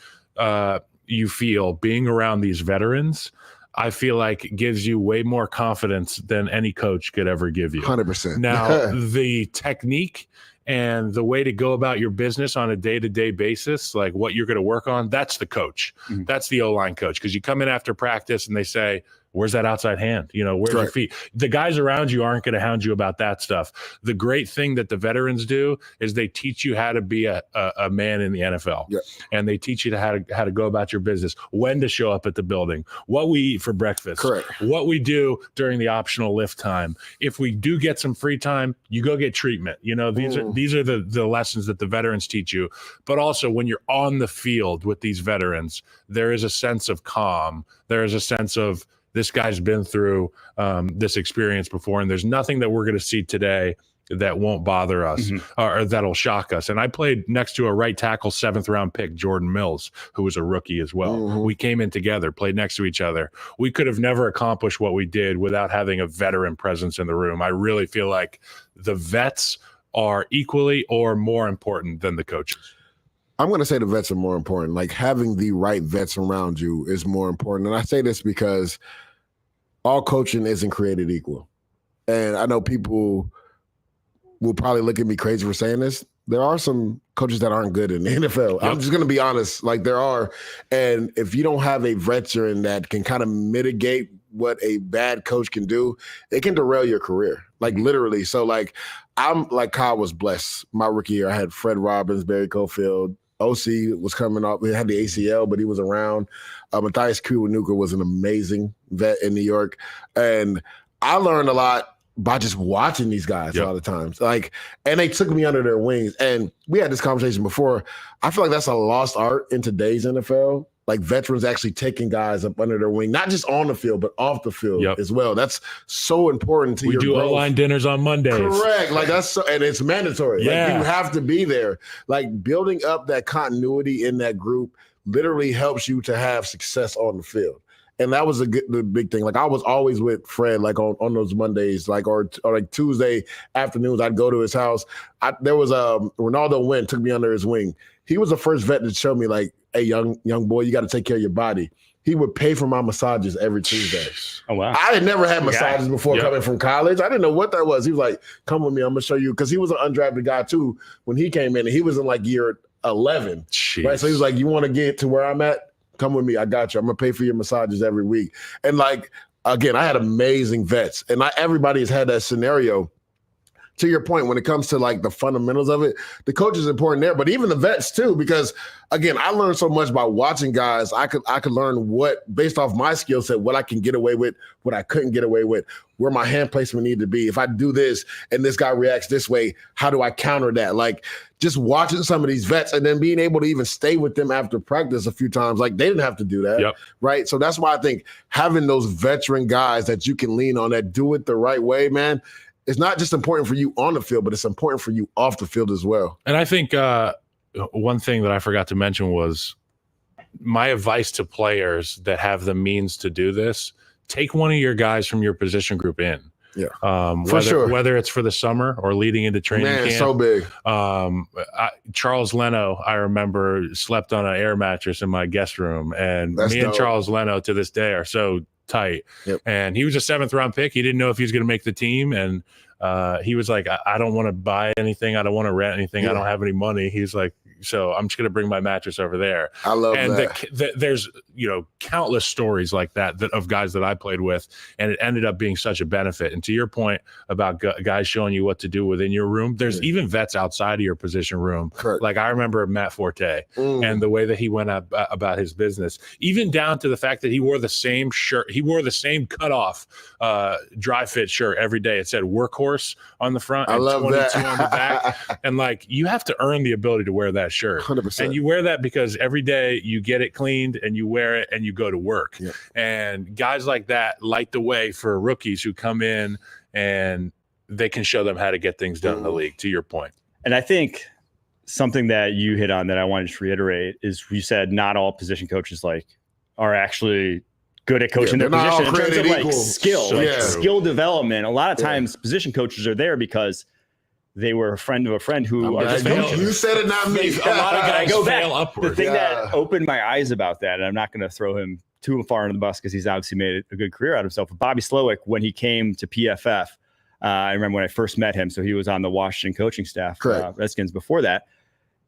S2: you feel being around these veterans, I feel like gives you way more confidence than any coach could ever give you.
S3: 100%.
S2: Now, the technique and the way to go about your business on a day-to-day basis, what you're going to work on, that's the coach. Mm-hmm. That's the O-line coach. Because you come in after practice and they say, where's that outside hand? Where's your feet? The guys around you aren't going to hound you about that stuff. The great thing that the veterans do is they teach you how to be a man in the NFL. Yep. And they teach you how to go about your business, when to show up at the building, what we eat for breakfast, correct, what we do during the optional lift time. If we do get some free time, you go get treatment. These are the lessons that the veterans teach you. But also when you're on the field with these veterans, there is a sense of calm. There is a sense of, this guy's been through this experience before, and there's nothing that we're going to see today that won't bother us or that'll shock us. And I played next to a right tackle 7th-round pick, Jordan Mills, who was a rookie as well. We came in together, played next to each other. We could have never accomplished what we did without having a veteran presence in the room. I really feel like the vets are equally or more important than the coaches.
S3: I'm going to say the vets are more important. Like having the right vets around you is more important. And I say this because all coaching isn't created equal. And I know people will probably look at me crazy for saying this. There are some coaches that aren't good in the NFL. Yep. I'm just going to be honest. Like there are. And if you don't have a veteran that can kind of mitigate what a bad coach can do, it can derail your career. Like literally. So like I'm like Kyle was blessed. My rookie year, I had Fred Robbins, Barry Cofield. OC was coming up. He had the ACL, but he was around. Matthias Kiwanuka was an amazing vet in New York. And I learned a lot by just watching these guys a lot of times. Like, and they took me under their wings. And we had this conversation before. I feel like that's a lost art in today's NFL. Like veterans actually taking guys up under their wing, not just on the field, but off the field as well. That's so important to your growth. We do
S2: O-line dinners on Mondays.
S3: Correct. Like that's so, and it's mandatory. Yeah. Like you have to be there. Like building up that continuity in that group literally helps you to have success on the field. And that was the big thing. Like I was always with Fred, like on those Mondays, like or like Tuesday afternoons, I'd go to his house. There was Ronaldo Wynn took me under his wing. He was the first vet to show me like, hey, young boy, you got to take care of your body. He would pay for my massages every Tuesday.
S1: Oh, wow.
S3: I had never had massages before coming from college. I didn't know what that was. He was like, come with me. I'm going to show you. Because he was an undrafted guy, too, when he came in. And he was in, like, year 11. Jeez. Right? So he was like, you want to get to where I'm at? Come with me. I got you. I'm going to pay for your massages every week. And, like, again, I had amazing vets. And not everybody has had that scenario. To your point, when it comes to like the fundamentals of it, the coach is important there, but even the vets too, because again, I learned so much by watching guys. I could learn what, based off my skill set, what I can get away with, what I couldn't get away with, where my hand placement needed to be. If I do this and this guy reacts this way, how do I counter that? Like just watching some of these vets and then being able to even stay with them after practice a few times, like they didn't have to do that, right? So that's why I think having those veteran guys that you can lean on that do it the right way, man, it's not just important for you on the field, but it's important for you off the field as well.
S2: And I think one thing that I forgot to mention was my advice to players that have the means to do this, take one of your guys from your position group in.
S3: Yeah,
S2: whether it's for the summer or leading into training camp.
S3: It's so big.
S2: Charles Leno, I remember, slept on an air mattress in my guest room. And me and Charles Leno to this day are so tight. And he was a 7th round pick. He didn't know if he was going to make the team. And he was like, I don't want to buy anything. I don't want to rent anything. I don't have any money. He's like, so I'm just going to bring my mattress over there.
S3: I love that.
S2: And there's, countless stories like that of guys that I played with, and it ended up being such a benefit. And to your point about guys showing you what to do within your room, there's even vets outside of your position room.
S3: Correct.
S2: Like I remember Matt Forte and the way that he went about his business, even down to the fact that he wore the same shirt. He wore the same cutoff dry fit shirt every day. It said workhorse on the front and 22 on the back. And like, you have to earn the ability to wear that shirt.
S3: 100%.
S2: And you wear that because every day you get it cleaned and you wear it and you go to work. And guys like that light the way for rookies who come in and they can show them how to get things done in the league, to your point.
S1: And I think something that you hit on that I wanted to reiterate is you said not all position coaches are actually good at coaching their position in terms of skill development. A lot of times position coaches are there because they were a friend of a friend who are just
S3: you said it, not me.
S1: A lot of guys
S2: go fail upward.
S1: The thing that opened my eyes about that, and I'm not going to throw him too far into the bus because he's obviously made a good career out of himself. But Bobby Slowick, when he came to PFF, I remember when I first met him. So he was on the Washington coaching staff, Redskins before that.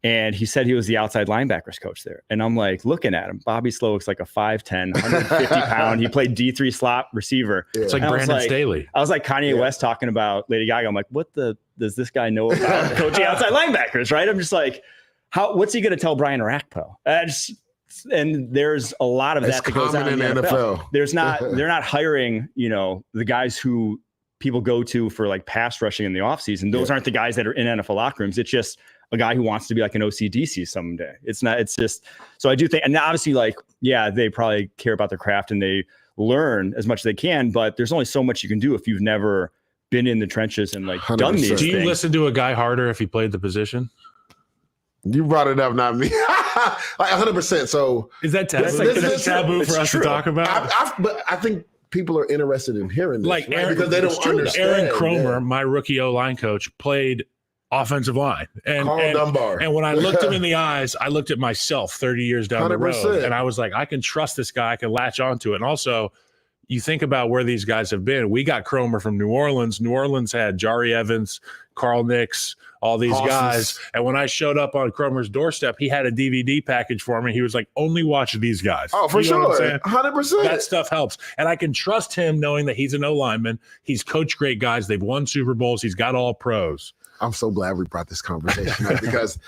S1: And he said he was the outside linebackers coach there. And I'm like, looking at him, Bobby Slowick's like a 5'10", 150 pound. He played D3 slot receiver.
S2: It's like Brandon Staley.
S1: I was like Kanye West talking about Lady Gaga. I'm like, does this guy know about coaching outside linebackers, right? I'm just like, what's he going to tell Brian Orakpo? And there's a lot of that goes on in the NFL. They're not hiring, the guys who people go to for like pass rushing in the offseason. Those aren't the guys that are in NFL locker rooms. It's just a guy who wants to be like an OCDC someday. It's just, so I do think, and obviously they probably care about their craft and they learn as much as they can, but there's only so much you can do if you've never been in the trenches and 100%. Done these things.
S2: Do you listen to a guy harder if he played the position?
S3: You brought it up, not me. 100%. So
S2: is that taboo? Is that taboo for us to talk about?
S3: But I think people are interested in hearing this,
S2: because they don't understand. Aaron Cromer, my rookie O-line coach, played offensive line. And
S3: Dunbar.
S2: And when I looked him in the eyes, I looked at myself 30 years down the road,
S3: 100%.
S2: and I was like, I can trust this guy. I can latch onto it. And also, you think about where these guys have been. We got Cromer from New Orleans. New Orleans had Jari Evans, Carl Nix, all these guys. And when I showed up on Cromer's doorstep, he had a DVD package for me. He was like, only watch these guys.
S3: Oh, for sure. 100%.
S2: That stuff helps. And I can trust him knowing that he's an O-lineman. He's coached great guys. They've won Super Bowls. He's got all pros.
S3: I'm so glad we brought this conversation up because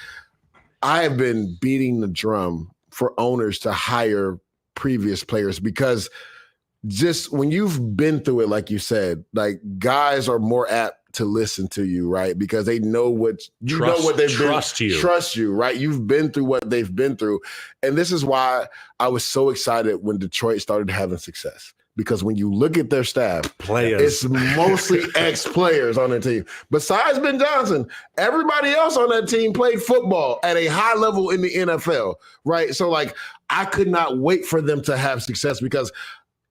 S3: I have been beating the drum for owners to hire previous players because just when you've been through it, like you said, like guys are more apt to listen to you, right? Because they know what they've
S2: trust
S3: you, right? You've been through what they've been through. And this is why I was so excited when Detroit started having success. Because when you look at their staff, it's mostly ex-players on their team. Besides Ben Johnson, everybody else on that team played football at a high level in the NFL, right? So, like, I could not wait for them to have success because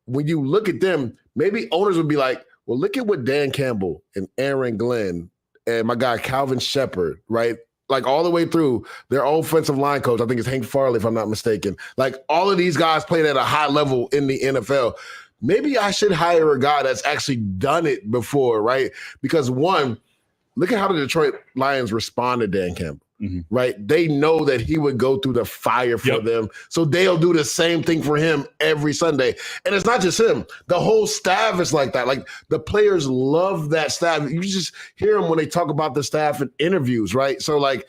S3: when you look at them, maybe owners would be like, well, look at what Dan Campbell and Aaron Glenn and my guy Calvin Shepard, right? Like all the way through their offensive line coach, I think it's Hank Farley, if I'm not mistaken. Like all of these guys played at a high level in the NFL. Maybe I should hire a guy that's actually done it before, right? Because one, look at how the Detroit Lions respond to Dan Campbell. Right? They know that he would go through the fire for them. So they'll do the same thing for him every Sunday. And it's not just him. The whole staff is like that. Like the players love that staff. You just hear them when they talk about the staff in interviews, right? So like,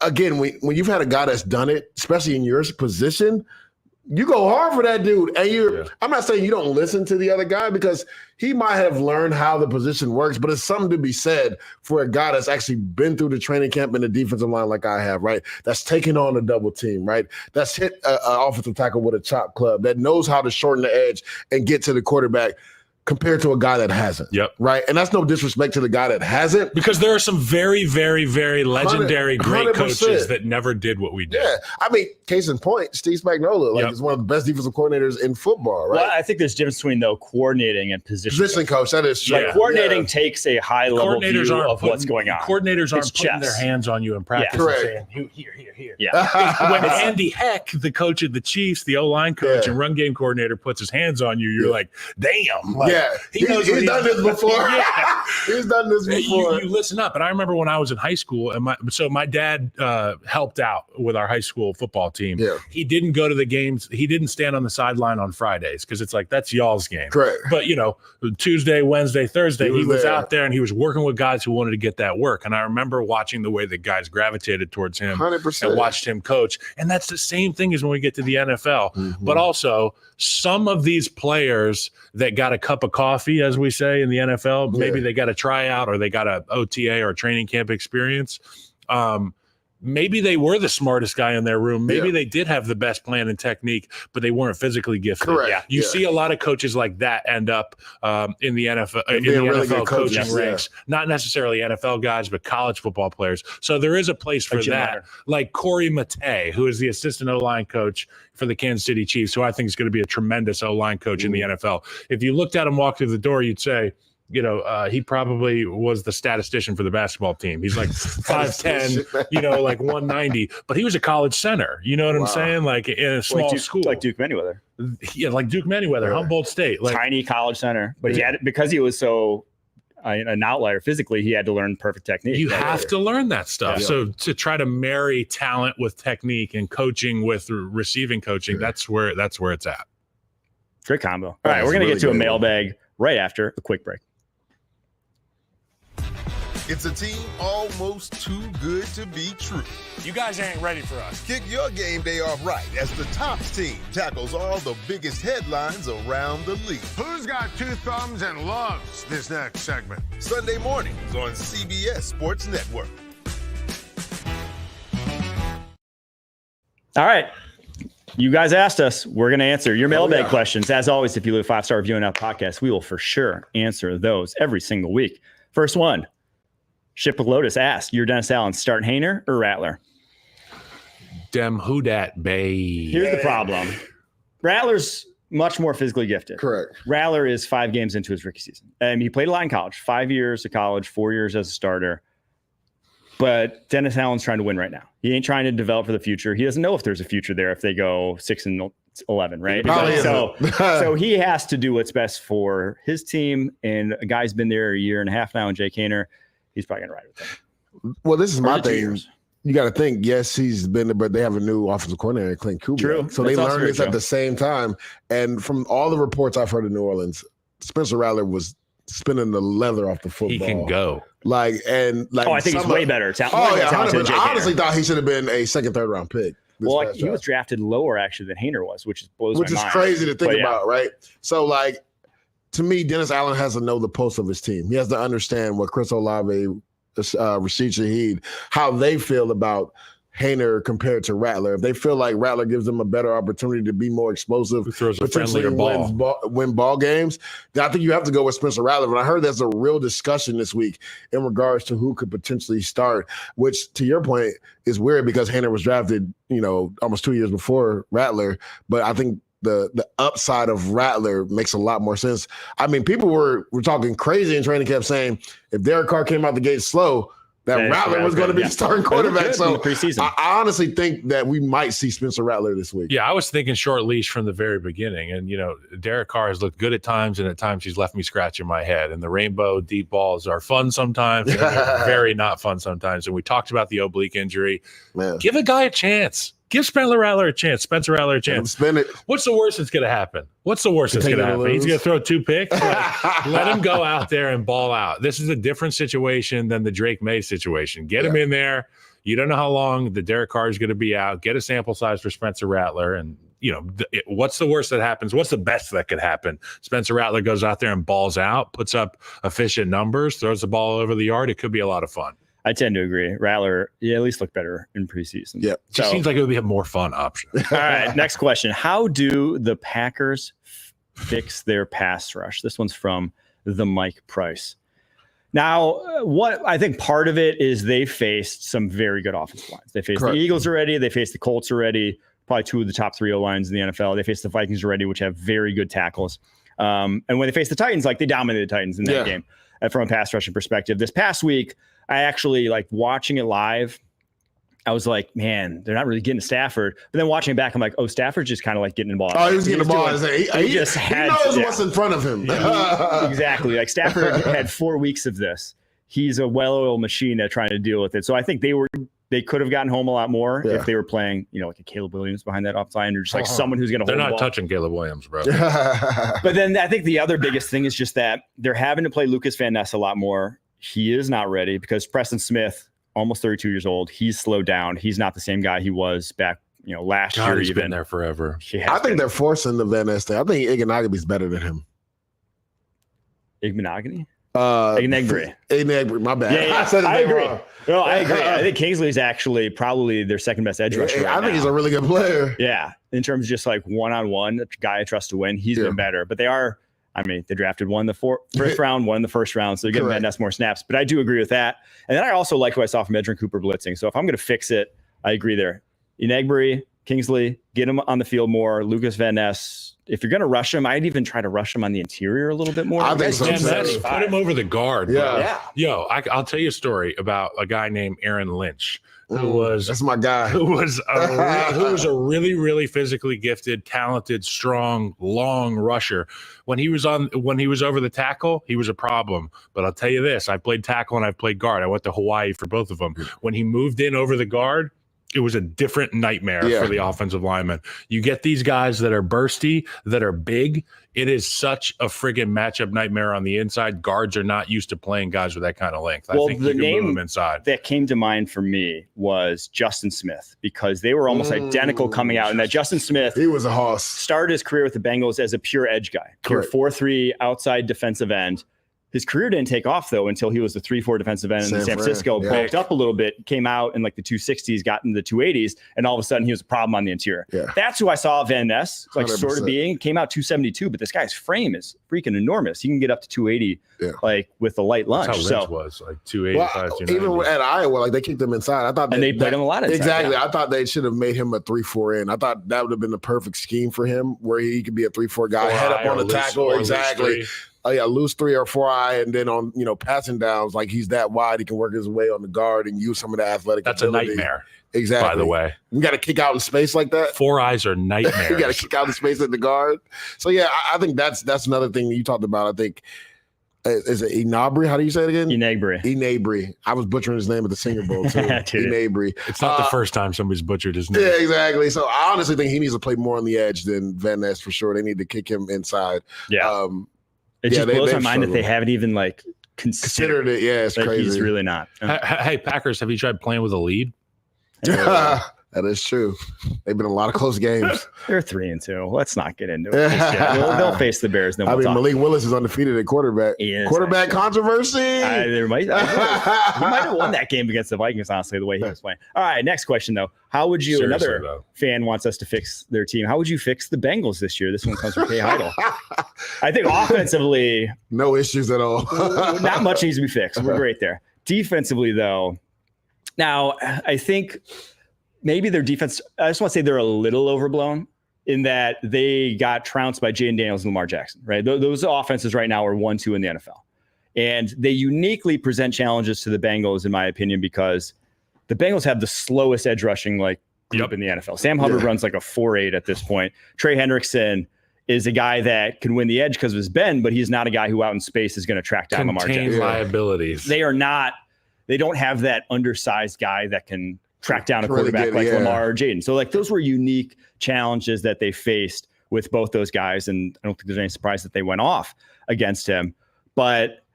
S3: again, when you've had a guy that's done it, especially in your position, you go hard for that dude. And I'm not saying you don't listen to the other guy because he might have learned how the position works, but it's something to be said for a guy that's actually been through the training camp and the defensive line like I have, right? That's taken on a double team, right? That's hit an offensive tackle with a chop club, that knows how to shorten the edge and get to the quarterback compared to a guy that hasn't. Right. And that's no disrespect to the guy that hasn't.
S2: Because there are some very, very, very legendary, great 100%. Coaches that never did what we did.
S3: Yeah. I mean, case in point, Steve Spagnuolo, is one of the best defensive coordinators in football, right?
S1: Well, I think there's a difference between, though, coordinating and position
S3: coach. That is true.
S1: Like, coordinating takes a high-level view of what's going on.
S2: Coordinators aren't putting their hands on you in practice and saying, here.
S1: Yeah.
S2: When Andy Heck, the coach of the Chiefs, the O-line coach and run game coordinator, puts his hands on you, you're like, damn. Like,
S3: he's done this before. He's done this before.
S2: You listen up. And I remember when I was in high school, and my dad helped out with our high school football team.
S3: Yeah.
S2: He didn't go to the games. He didn't stand on the sideline on Fridays because it's like, that's y'all's game.
S3: Correct.
S2: But, Tuesday, Wednesday, Thursday, he was out there and he was working with guys who wanted to get that work. And I remember watching the way the guys gravitated towards him
S3: 100%.
S2: and watched him coach. And that's the same thing as when we get to the NFL. But also, some of these players that got a cup of coffee, as we say in the NFL, maybe they got a tryout or they got a OTA or training camp experience. Maybe they were the smartest guy in their room. Maybe they did have the best plan and technique, but they weren't physically gifted.
S3: Correct.
S2: You see a lot of coaches like that end up in the NFL, NFL coaching ranks. Not necessarily NFL guys, but college football players. So there is a place for that. Like Corey Mattei, who is the assistant O-line coach for the Kansas City Chiefs, who I think is going to be a tremendous O-line coach in the NFL. If you looked at him walk through the door, you'd say, he probably was the statistician for the basketball team. He's like 5'10", like 190, but he was a college center. You know what I'm saying? Like in a small school.
S1: Like Duke Manyweather.
S2: Yeah, like Duke Manyweather, Humboldt State. Like,
S1: tiny college center. But he had, because he was so an outlier physically, he had to learn perfect technique.
S2: You have to learn that stuff. So to try to marry talent with technique and coaching with receiving coaching, that's where it's at.
S1: Great combo. All right, we're going to get to a mailbag right after a quick break.
S4: It's a team almost too good to be true.
S2: You guys ain't ready for us.
S4: Kick your game day off right as the Tops team tackles all the biggest headlines around the league.
S10: Who's got two thumbs and loves this next segment?
S4: Sunday mornings on CBS Sports Network.
S1: All right. You guys asked us. We're going to answer your mailbag questions. As always, if you leave a 5-star review on our podcast, we will for sure answer those every single week. First one. Ship with Lotus asked, you're Dennis Allen, start Hainer or Rattler?
S2: Dem who dat, babe.
S1: Here's the problem. Rattler's much more physically gifted.
S3: Correct.
S1: Rattler is 5 games into his rookie season. He played a lot in college, 5 years of college, 4 years as a starter. But Dennis Allen's trying to win right now. He ain't trying to develop for the future. He doesn't know if there's a future there if they go 6-11, right? So he has to do what's best for his team. And a guy's been there a year and a half now, and Jake Haener, he's probably going to ride with him.
S3: Well, this is my thing. You got to think, yes, he's been there, but they have a new offensive coordinator, Clint Kubiak.
S1: True.
S3: So they learned this at the same time. And from all the reports I've heard in New Orleans, Spencer Rattler was spinning the leather off the football.
S2: He can go.
S1: I think he's way better.
S3: I honestly thought he should have been a second, third round pick.
S1: Well, he was drafted lower actually than Haener was, which blows my mind.
S3: Which is crazy to think about, right? So, to me, Dennis Allen has to know the pulse of his team. He has to understand what Chris Olave, Rashid Shaheed, how they feel about Haener compared to Rattler. If they feel like Rattler gives them a better opportunity to be more explosive,
S2: who throws a friendlier ball,
S3: win ball games, then I think you have to go with Spencer Rattler. And I heard there's a real discussion this week in regards to who could potentially start, which to your point is weird because Haener was drafted, almost 2 years before Rattler. But I think the upside of Rattler makes a lot more sense. I mean, people were talking crazy in training camp saying if Derek Carr came out the gate slow, that Rattler was going to be the starting quarterback. So I honestly think that we might see Spencer Rattler this week.
S2: Yeah, I was thinking short leash from the very beginning. And, Derek Carr has looked good at times, and at times he's left me scratching my head. And the rainbow deep balls are fun sometimes, and they're very not fun sometimes. And we talked about the oblique injury. Man. Give a guy a chance. Give Spencer Rattler a chance.
S3: Spin it.
S2: What's the worst that's going to happen? He's going to throw 2 picks? Let him go out there and ball out. This is a different situation than the Drake Maye situation. Get him in there. You don't know how long the Derek Carr is going to be out. Get a sample size for Spencer Rattler. And, what's the worst that happens? What's the best that could happen? Spencer Rattler goes out there and balls out, puts up efficient numbers, throws the ball over the yard. It could be a lot of fun.
S1: I tend to agree. Rattler, at least look better in preseason.
S3: Yeah.
S2: Just seems like it would be a more fun option.
S1: All right, next question. How do the Packers fix their pass rush? This one's from the Mike Price. Now, what I think part of it is they faced some very good offensive lines. They faced the Eagles already. They faced the Colts already, probably 2 of the top 3 O-lines in the NFL. They faced the Vikings already, which have very good tackles. And when they faced the Titans, they dominated the Titans in that game from a pass rushing perspective. This past week, I actually watching it live. I was like, man, they're not really getting to Stafford. But then watching it back, I'm like, oh, Stafford's just kind of getting the ball.
S3: Oh, he was getting the ball. He knows what's in front of him.
S1: Exactly. Stafford had 4 weeks of this. He's a well-oiled machine at trying to deal with it. So I think they could have gotten home a lot more if they were playing, like a Caleb Williams behind that offense line, or just someone who's going to hold the ball.
S2: They're not touching Caleb Williams, bro.
S1: But then I think the other biggest thing is just that they're having to play Lucas Van Ness a lot more. He is not ready because Preston Smith, almost 32 years old, he's slowed down. He's not the same guy he was back, last year.
S2: He's been there forever.
S3: I think they're forcing the Van Ness thing. I think Igbenogany's better than him.
S1: Igbenogany?
S3: Ignegbury, my bad.
S1: Yeah. I agree. Wrong. No, I agree. I think Kingsley's actually probably their second best edge rusher.
S3: I think he's a really good player.
S1: Yeah. In terms of just one-on-one, a guy I trust to win, he's been better. But they drafted one in the first round, one in the first round. So they're getting Van Ness more snaps. But I do agree with that. And then I also like what I saw from Edgerrin Cooper blitzing. So if I'm going to fix it, I agree there. Ignegbury, Kingsley, get him on the field more. Lucas Van Ness. If you're going to rush him, I'd even try to rush him on the interior a little bit more.
S3: I think so.
S2: Put him over the guard.
S3: Yeah.
S2: Yo, I'll tell you a story about a guy named Aaron Lynch.
S3: That's my guy.
S2: Who was a really, really physically gifted, talented, strong, long rusher. When he was over the tackle, he was a problem. But I'll tell you this: I played tackle and I've played guard. I went to Hawaii for both of them. When he moved in over the guard, it was a different nightmare for the offensive lineman. You get these guys that are bursty, that are big. It is such a friggin' matchup nightmare on the inside. Guards are not used to playing guys with that kind of length. I think you can move them inside.
S1: That came to mind for me was Justin Smith, because they were almost identical coming out. And that Justin Smith,
S3: he was a hoss.
S1: Started his career with the Bengals as a pure edge guy, pure 4-3 outside defensive end. His career didn't take off, though, until he was the 3-4 defensive end in San Francisco, bulked up a little bit, came out in the 260s, got in the 280s, and all of a sudden he was a problem on the interior. Yeah. That's who I saw Van Ness, sort of being. Came out 272, but this guy's frame is freaking enormous. He can get up to 280, with a light lunge.
S2: That's how Lynch was, 285, 290.
S3: Even at Iowa, they kicked him inside. I thought
S1: they played him a lot inside.
S3: Exactly. Yeah. I thought they should have made him a 3-4 in. I thought that would have been the perfect scheme for him, where he could be a 3-4 guy, head up on the tackle. Exactly. loose 3 or 4 eye, and then on passing downs, like he's that wide, he can work his way on the guard and use some of the athletic.
S2: That's
S3: ability.
S2: a nightmare.
S3: Exactly.
S2: By the way,
S3: you got to kick out in space like that.
S2: 4 eyes are nightmares.
S3: You got to kick out in space at the guard. So yeah, I think that's another thing that you talked about. I think is it Inabri? How do you say it again? Inabri. I was butchering his name at the Senior Bowl too. Inabri.
S2: It's not the first time somebody's butchered his name.
S3: Yeah, exactly. So I honestly think he needs to play more on the edge than Van Ness for sure. They need to kick him inside.
S1: Yeah. It just blows my mind that they haven't even considered
S3: it. Yeah, it's crazy.
S1: He's really not.
S2: Hey, Packers, have you tried playing with a lead?
S3: That is true. They've been in a lot of close games.
S1: They're 3-2. Let's not get into it. They'll face the Bears.
S3: Malik Willis is undefeated at quarterback. Quarterback controversy.
S1: He might have won that game against the Vikings, honestly, the way he was playing. All right, next question, though. How would you, another fan wants us to fix their team, how would you fix the Bengals this year? This one comes from Kay Heidel. I think offensively.
S3: No issues at all.
S1: Not much needs to be fixed. We're great there. Defensively, though, now I think maybe their defense, I just want to say they're a little overblown in that they got trounced by Jaden Daniels and Lamar Jackson, right? Those offenses right now are 1-2 in the NFL. And they uniquely present challenges to the Bengals, in my opinion, because the Bengals have the slowest edge rushing group in the NFL. Sam Hubbard runs like a 4.8 at this point. Trey Hendrickson is a guy that can win the edge because of his bend, but he's not a guy who out in space is going to track down Lamar Jackson.
S2: Liabilities.
S1: They don't have that undersized guy that can track down a quarterback Lamar or Jaden. So those were unique challenges that they faced with both those guys. And I don't think there's any surprise that they went off against him, but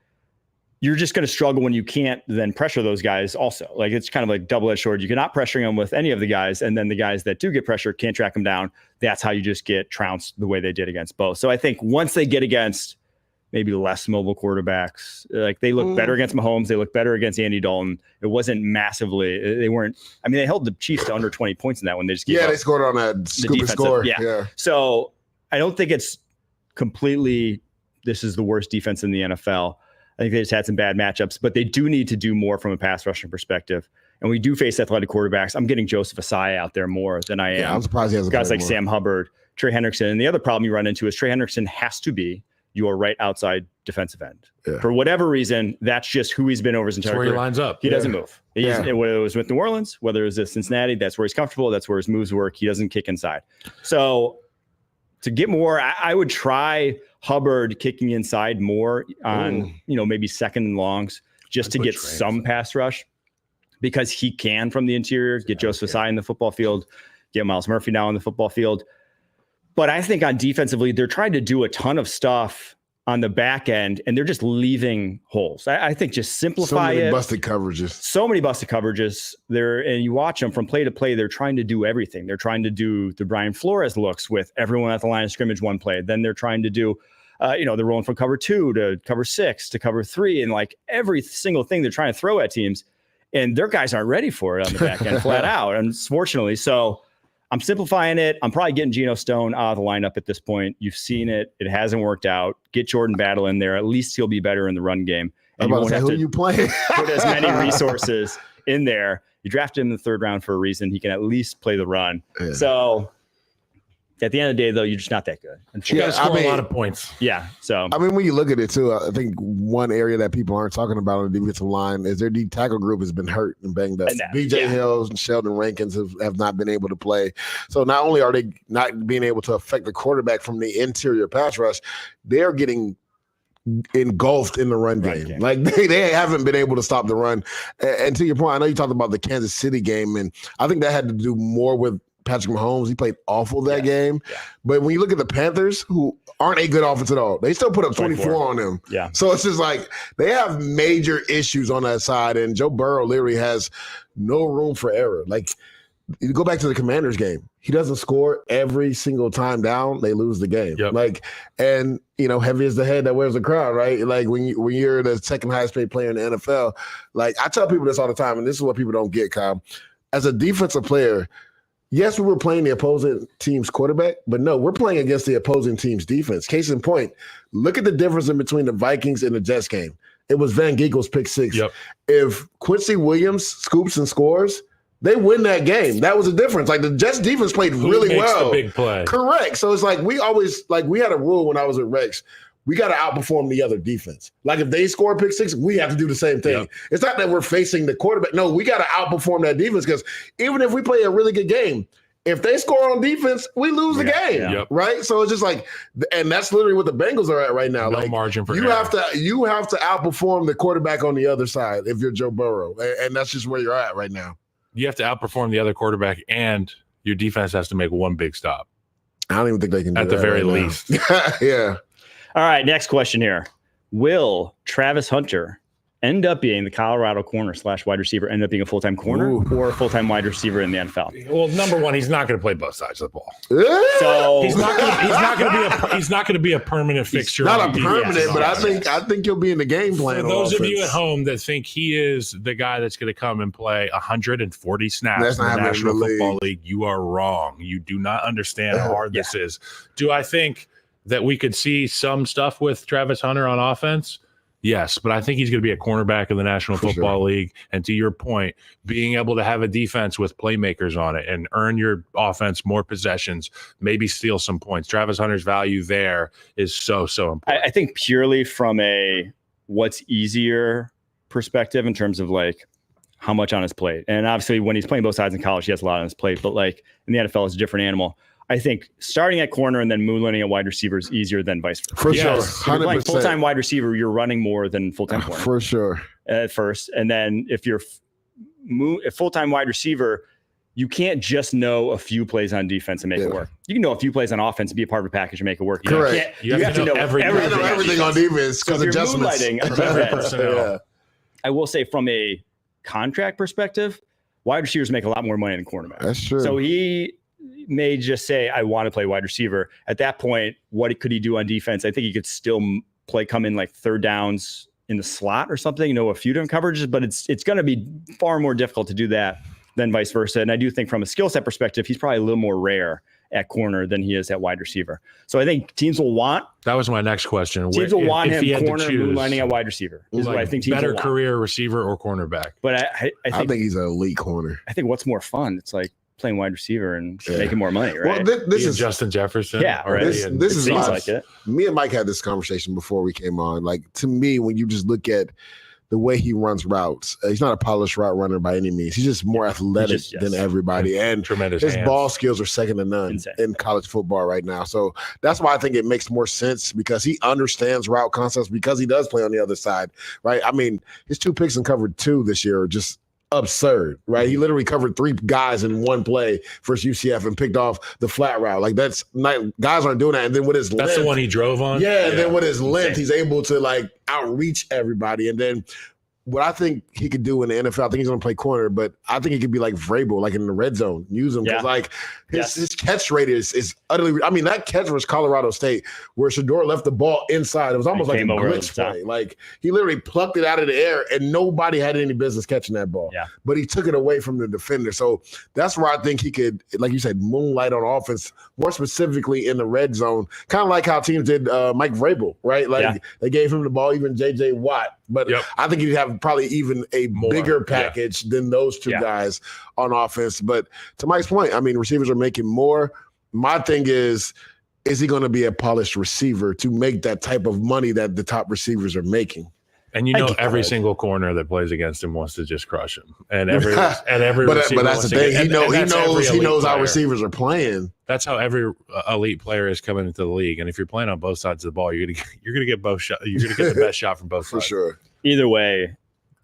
S1: you're just going to struggle when you can't then pressure those guys also. It's kind of like double-edged sword. You cannot pressure them with any of the guys. And then the guys that do get pressure can't track them down. That's how you just get trounced the way they did against both. So I think once they get against maybe less mobile quarterbacks, they look better against Mahomes. They look better against Andy Dalton. It wasn't massively, they held the Chiefs to under 20 points in that one. They just gave up.
S3: They scored on that stupid score.
S1: Yeah. So I don't think it's completely, this is the worst defense in the NFL. I think they just had some bad matchups, but they do need to do more from a pass rushing perspective. And we do face athletic quarterbacks. I'm getting Joseph Asai out there more than I am.
S3: Yeah, I'm surprised he hasn't
S1: guys like
S3: more.
S1: Sam Hubbard, Trey Hendrickson. And the other problem you run into is Trey Hendrickson has to be your right outside defensive end. Yeah. For whatever reason, that's just who he's been over his entire career.
S2: Where he lines up.
S1: He doesn't move. Whether it was with New Orleans, whether it was at Cincinnati, that's where he's comfortable. That's where his moves work. He doesn't kick inside. So to get more, I would try Hubbard kicking inside more on, maybe second and longs just to get some pass rush because he can from the interior, get Joseph Asai in the football field, get Miles Murphy now in the football field. But I think on defensively, they're trying to do a ton of stuff on the back end, and they're just leaving holes. I think just simplify it. So many busted coverages. And you watch them from play to play. They're trying to do everything. They're trying to do the Brian Flores looks with everyone at the line of scrimmage one play. Then they're trying to do, they're rolling from cover 2 to cover 6 to cover 3, and every single thing they're trying to throw at teams, and their guys aren't ready for it on the back end, flat out. Unfortunately, so. I'm simplifying it. I'm probably getting Geno Stone out of the lineup at this point. You've seen it. It hasn't worked out. Get Jordan Battle in there. At least he'll be better in the run game. And you won't have to put as many resources in there. You drafted him in the 3rd round for a reason. He can at least play the run. Yeah. So at the end of the day, though, you're just not that good.
S2: You got to score a lot of points.
S1: Yeah. So
S3: when you look at it too, I think one area that people aren't talking about on the defensive line is their D tackle group has been hurt and banged up. BJ Hills and Sheldon Rankins have not been able to play. So not only are they not being able to affect the quarterback from the interior pass rush, they're getting engulfed in the run game. They haven't been able to stop the run. And to your point, I know you talked about the Kansas City game, and I think that had to do more with Patrick Mahomes. He played awful that game. Yeah. But when you look at the Panthers, who aren't a good offense at all, they still put up 24 on them.
S1: Yeah.
S3: So it's just they have major issues on that side, and Joe Burrow literally has no room for error. You go back to the Commanders game. He doesn't score every single time down, they lose the game.
S2: Yep.
S3: Heavy is the head that wears the crown, right? When you're the second highest paid player in the NFL, I tell people this all the time, and this is what people don't get, Kyle. As a defensive player, yes, we were playing the opposing team's quarterback, but no, we're playing against the opposing team's defense. Case in point, look at the difference in between the Vikings and the Jets game. It was Van Ginkel's pick 6.
S2: Yep.
S3: If Quincy Williams scoops and scores, they win that game. That was the difference. The Jets defense played really well.
S2: The big play.
S3: Correct. So it's we always, we had a rule when I was at Rex. we got to outperform the other defense. Like if they score a pick six, we have to do the same thing.
S2: Yep.
S3: It's not that we're facing the quarterback. No, we got to outperform that defense because even if we play a really good game, if they score on defense, we lose the game, right? So it's just like, and that's literally what the Bengals are at right now.
S2: No
S3: like
S2: margin for
S3: you have to outperform the quarterback on the other side if you're Joe Burrow, and that's just where you're at right now.
S2: You have to outperform the other quarterback, and your defense has to make one big stop.
S3: I don't even think they can do
S2: at
S3: that
S2: the very
S3: right
S2: least.
S3: Yeah.
S1: All right, next question here. Will Travis Hunter end up being the Colorado corner / wide receiver, end up being a full-time corner or a full-time wide receiver in the NFL?
S2: Well, number one, he's not going to play both sides of the ball.
S1: So
S2: he's not going to be a permanent fixture.
S3: Not a permanent, but I think he'll be in the game plan.
S2: For those of you at home that think he is the guy that's going to come and play 140 snaps in the National Football League, you are wrong. You do not understand how hard this is. Do I think that we could see some stuff with Travis Hunter on offense? Yes, but I think he's going to be a cornerback in the National Football League. And to your point, being able to have a defense with playmakers on it and earn your offense more possessions, maybe steal some points. Travis Hunter's value there is so important.
S1: I think purely from a what's easier perspective in terms of like how much on his plate. And obviously when he's playing both sides in college, he has a lot on his plate. But like in the NFL, it's a different animal. I think starting at corner and then moonlighting at wide receiver is easier than vice versa.
S3: For sure.
S1: If you're playing full-time wide receiver, you're running more than full-time corner.
S3: For sure.
S1: At first. And then if you're a full-time wide receiver, you can't just know a few plays on defense and make it work. You can know a few plays on offense and be a part of a package and make it work.
S3: Correct.
S1: You have to know everything
S3: on defense because adjustments.
S1: I will say from a contract perspective, wide receivers make a lot more money than cornerback.
S3: That's true.
S1: So he may just say, I want to play wide receiver. At that point, what could he do on defense? I think he could still come in like third downs in the slot or something, a few different coverages, but it's going to be far more difficult to do that than vice versa. And I do think from a skill set perspective, he's probably a little more rare at corner than he is at wide receiver. So I think teams will want.
S2: That was my next question.
S1: Teams will want him corner moonlighting at wide receiver. Is what I think teams
S2: better
S1: will
S2: career receiver or cornerback.
S1: But I think
S3: he's an elite corner.
S1: I think what's more fun, it's like playing wide receiver and making more money, right?
S2: Well, this is Justin Jefferson.
S1: Yeah, right.
S3: This is
S1: like it.
S3: Me and Mike had this conversation before we came on. Like, to me, when you just look at the way he runs routes, he's not a polished route runner by any means. He's just more athletic than everybody, and
S2: tremendous.
S3: His
S2: hands.
S3: ball skills are second to none in college football right now. So that's why I think it makes more sense because he understands route concepts because he does play on the other side, right? I mean, his 2 picks and covered 2 this year are just absurd, right? He literally covered 3 guys in one play versus UCF and picked off the flat route. Like, that's not, guys aren't doing that. And then with his
S2: that's the one he drove on.
S3: Yeah, and then with his length, he's able to like outreach everybody. And then what I think he could do in the NFL, I think he's going to play corner, but I think he could be like Vrabel, like in the red zone, use him because like his catch rate is utterly. I mean, that catch was Colorado State where Shedeur left the ball inside. It was almost like a glitch play. Like he literally plucked it out of the air and nobody had any business catching that ball.
S1: Yeah.
S3: But he took it away from the defender. So that's where I think he could, like you said, moonlight on offense, more specifically in the red zone, kind of like how teams did Mike Vrabel, right? Like they gave him the ball, even J.J. Watt. But I think he'd have probably even a bigger package than those 2 guys on offense. But to Mike's point, I mean, receivers are making more. My thing is he going to be a polished receiver to make that type of money that the top receivers are making?
S2: And every single corner that plays against him wants to just crush him. And every
S3: but that's the thing. He knows how receivers are playing.
S2: That's how every elite player is coming into the league. And if you're playing on both sides of the ball, you're gonna get both shots. You're gonna get the best shot from both sides.
S3: For sure.
S1: Either way,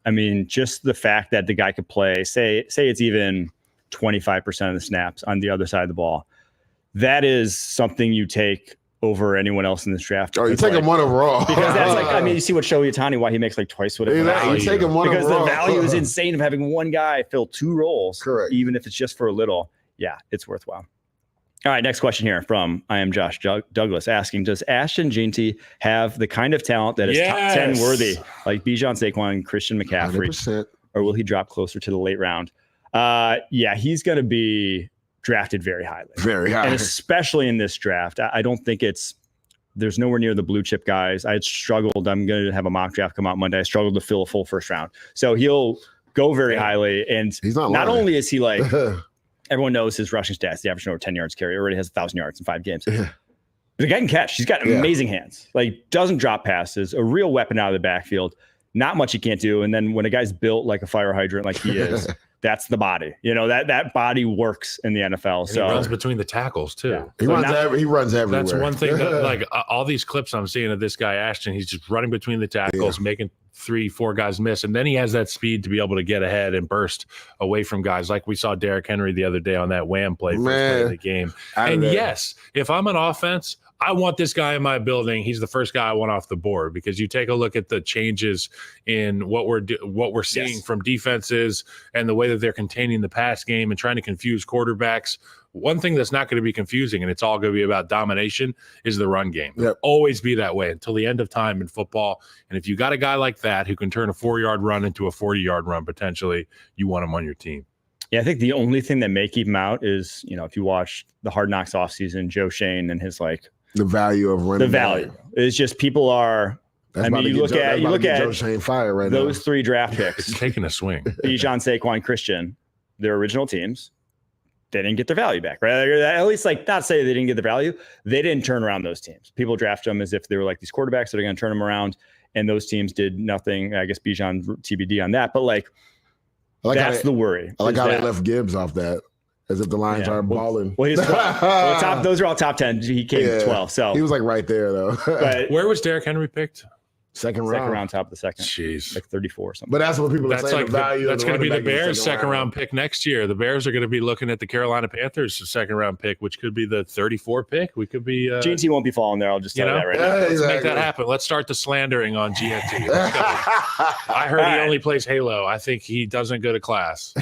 S1: I mean, just the fact that the guy could play, say it's even 25% of the snaps on the other side of the ball, that is something you take over anyone else in this draft.
S3: Oh, you take him 1 overall.
S1: Because that's like, I mean, you see what Shohei Ohtani, why he makes like twice what it
S3: is. You take him 1
S1: because
S3: overall.
S1: The value is insane of having one guy fill 2 roles.
S3: Correct.
S1: Even if it's just for a little. Yeah, it's worthwhile. All right, next question here from I am Josh Douglas asking, does Ashton Jeanty have the kind of talent that is top 10 worthy, like Bijan, Saquon, Christian McCaffrey,
S3: 100%.
S1: Or will he drop closer to the late round? Yeah, he's going to be drafted very highly.
S3: Very high.
S1: And especially in this draft, I don't think there's nowhere near the blue chip guys. I had struggled. I'm going to have a mock draft come out Monday. I struggled to fill a full first round. So he'll go very highly. And
S3: he's
S1: not only is he like, everyone knows his rushing stats, the average over 10 yards carry, already has 1,000 yards in 5 games. But the guy can catch. He's got amazing hands. Like, doesn't drop passes, a real weapon out of the backfield. Not much he can't do. And then when a guy's built like a fire hydrant like he is, that's the body. You know, that body works in the NFL.
S2: And
S1: so
S2: he runs between the tackles too.
S1: Yeah.
S3: He runs everywhere.
S2: That's one thing that, like, all these clips I'm seeing of this guy Ashton, he's just running between the tackles, making 3-4 guys miss, and then he has that speed to be able to get ahead and burst away from guys, like we saw Derrick Henry the other day on that wham play first play of the game. And yes, if I'm an offense, I want this guy in my building. He's the first guy I want off the board, because you take a look at the changes in what we're seeing from defenses and the way that they're containing the pass game and trying to confuse quarterbacks. One thing that's not going to be confusing, and it's all going to be about domination, is the run game. It'll always be that way until the end of time in football. And if you got a guy like that who can turn a 4-yard run into a 40-yard run, potentially, you want him on your team.
S1: Yeah, I think the only thing that may keep him out is, you know, if you watch the Hard Knocks offseason, Joe Shane and his, like,
S3: the value of running.
S1: The value is just people are. I mean, you look at
S3: Joe Shane fire right
S1: those
S3: now.
S1: 3 draft picks.
S2: It's taking a swing.
S1: Bijan, Saquon, Christian, their original teams, they didn't get their value back, right? At least, like, not say they didn't get the value, they didn't turn around those teams. People draft them as if they were like these quarterbacks that are going to turn them around, and those teams did nothing. I guess Bijan TBD on that, but like that's the worry.
S3: I like how they left Gibbs off that, as if the Lions are balling.
S1: Well, he's 12. Those are all top 10. He came 12, so
S3: he was like right there though.
S1: But
S2: where was Derrick Henry picked?
S3: Second round,
S1: top of the second.
S2: Jeez,
S1: like 34 or something.
S3: But that's what people are saying.
S2: Like
S3: the value.
S2: That's going to be the Bears' second round pick next year. The Bears are going to be looking at the Carolina Panthers' second round pick, which could be the 34 pick. We could be.
S1: GNT won't be falling there. I'll just tell you that right now.
S2: Let's make that happen. Let's start the slandering on GNT. I heard he only plays Halo. I think he doesn't go to class.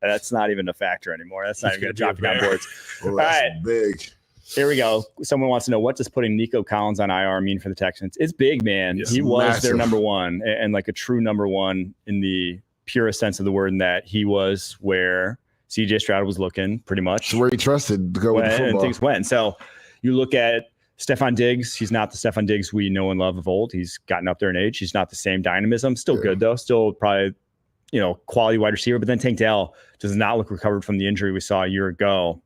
S1: That's not even a factor anymore. That's not even going to drop you on boards.
S3: Well,
S1: all
S3: that's
S1: right,
S3: big.
S1: Here we go. Someone wants to know, what does putting Nico Collins on IR mean for the Texans? It's big, man.
S3: Yes,
S1: he was
S3: massive.
S1: their number one, and like a true number one in the purest sense of the word, in that he was where CJ Stroud was looking, pretty much.
S3: It's where he trusted to go with the football.
S1: And things went. So you look at Stephon Diggs. He's not the Stephon Diggs we know and love of old. He's gotten up there in age. He's not the same dynamism. Still good, though. Still probably, you know, quality wide receiver. But then Tank Dell does not look recovered from the injury we saw a year ago.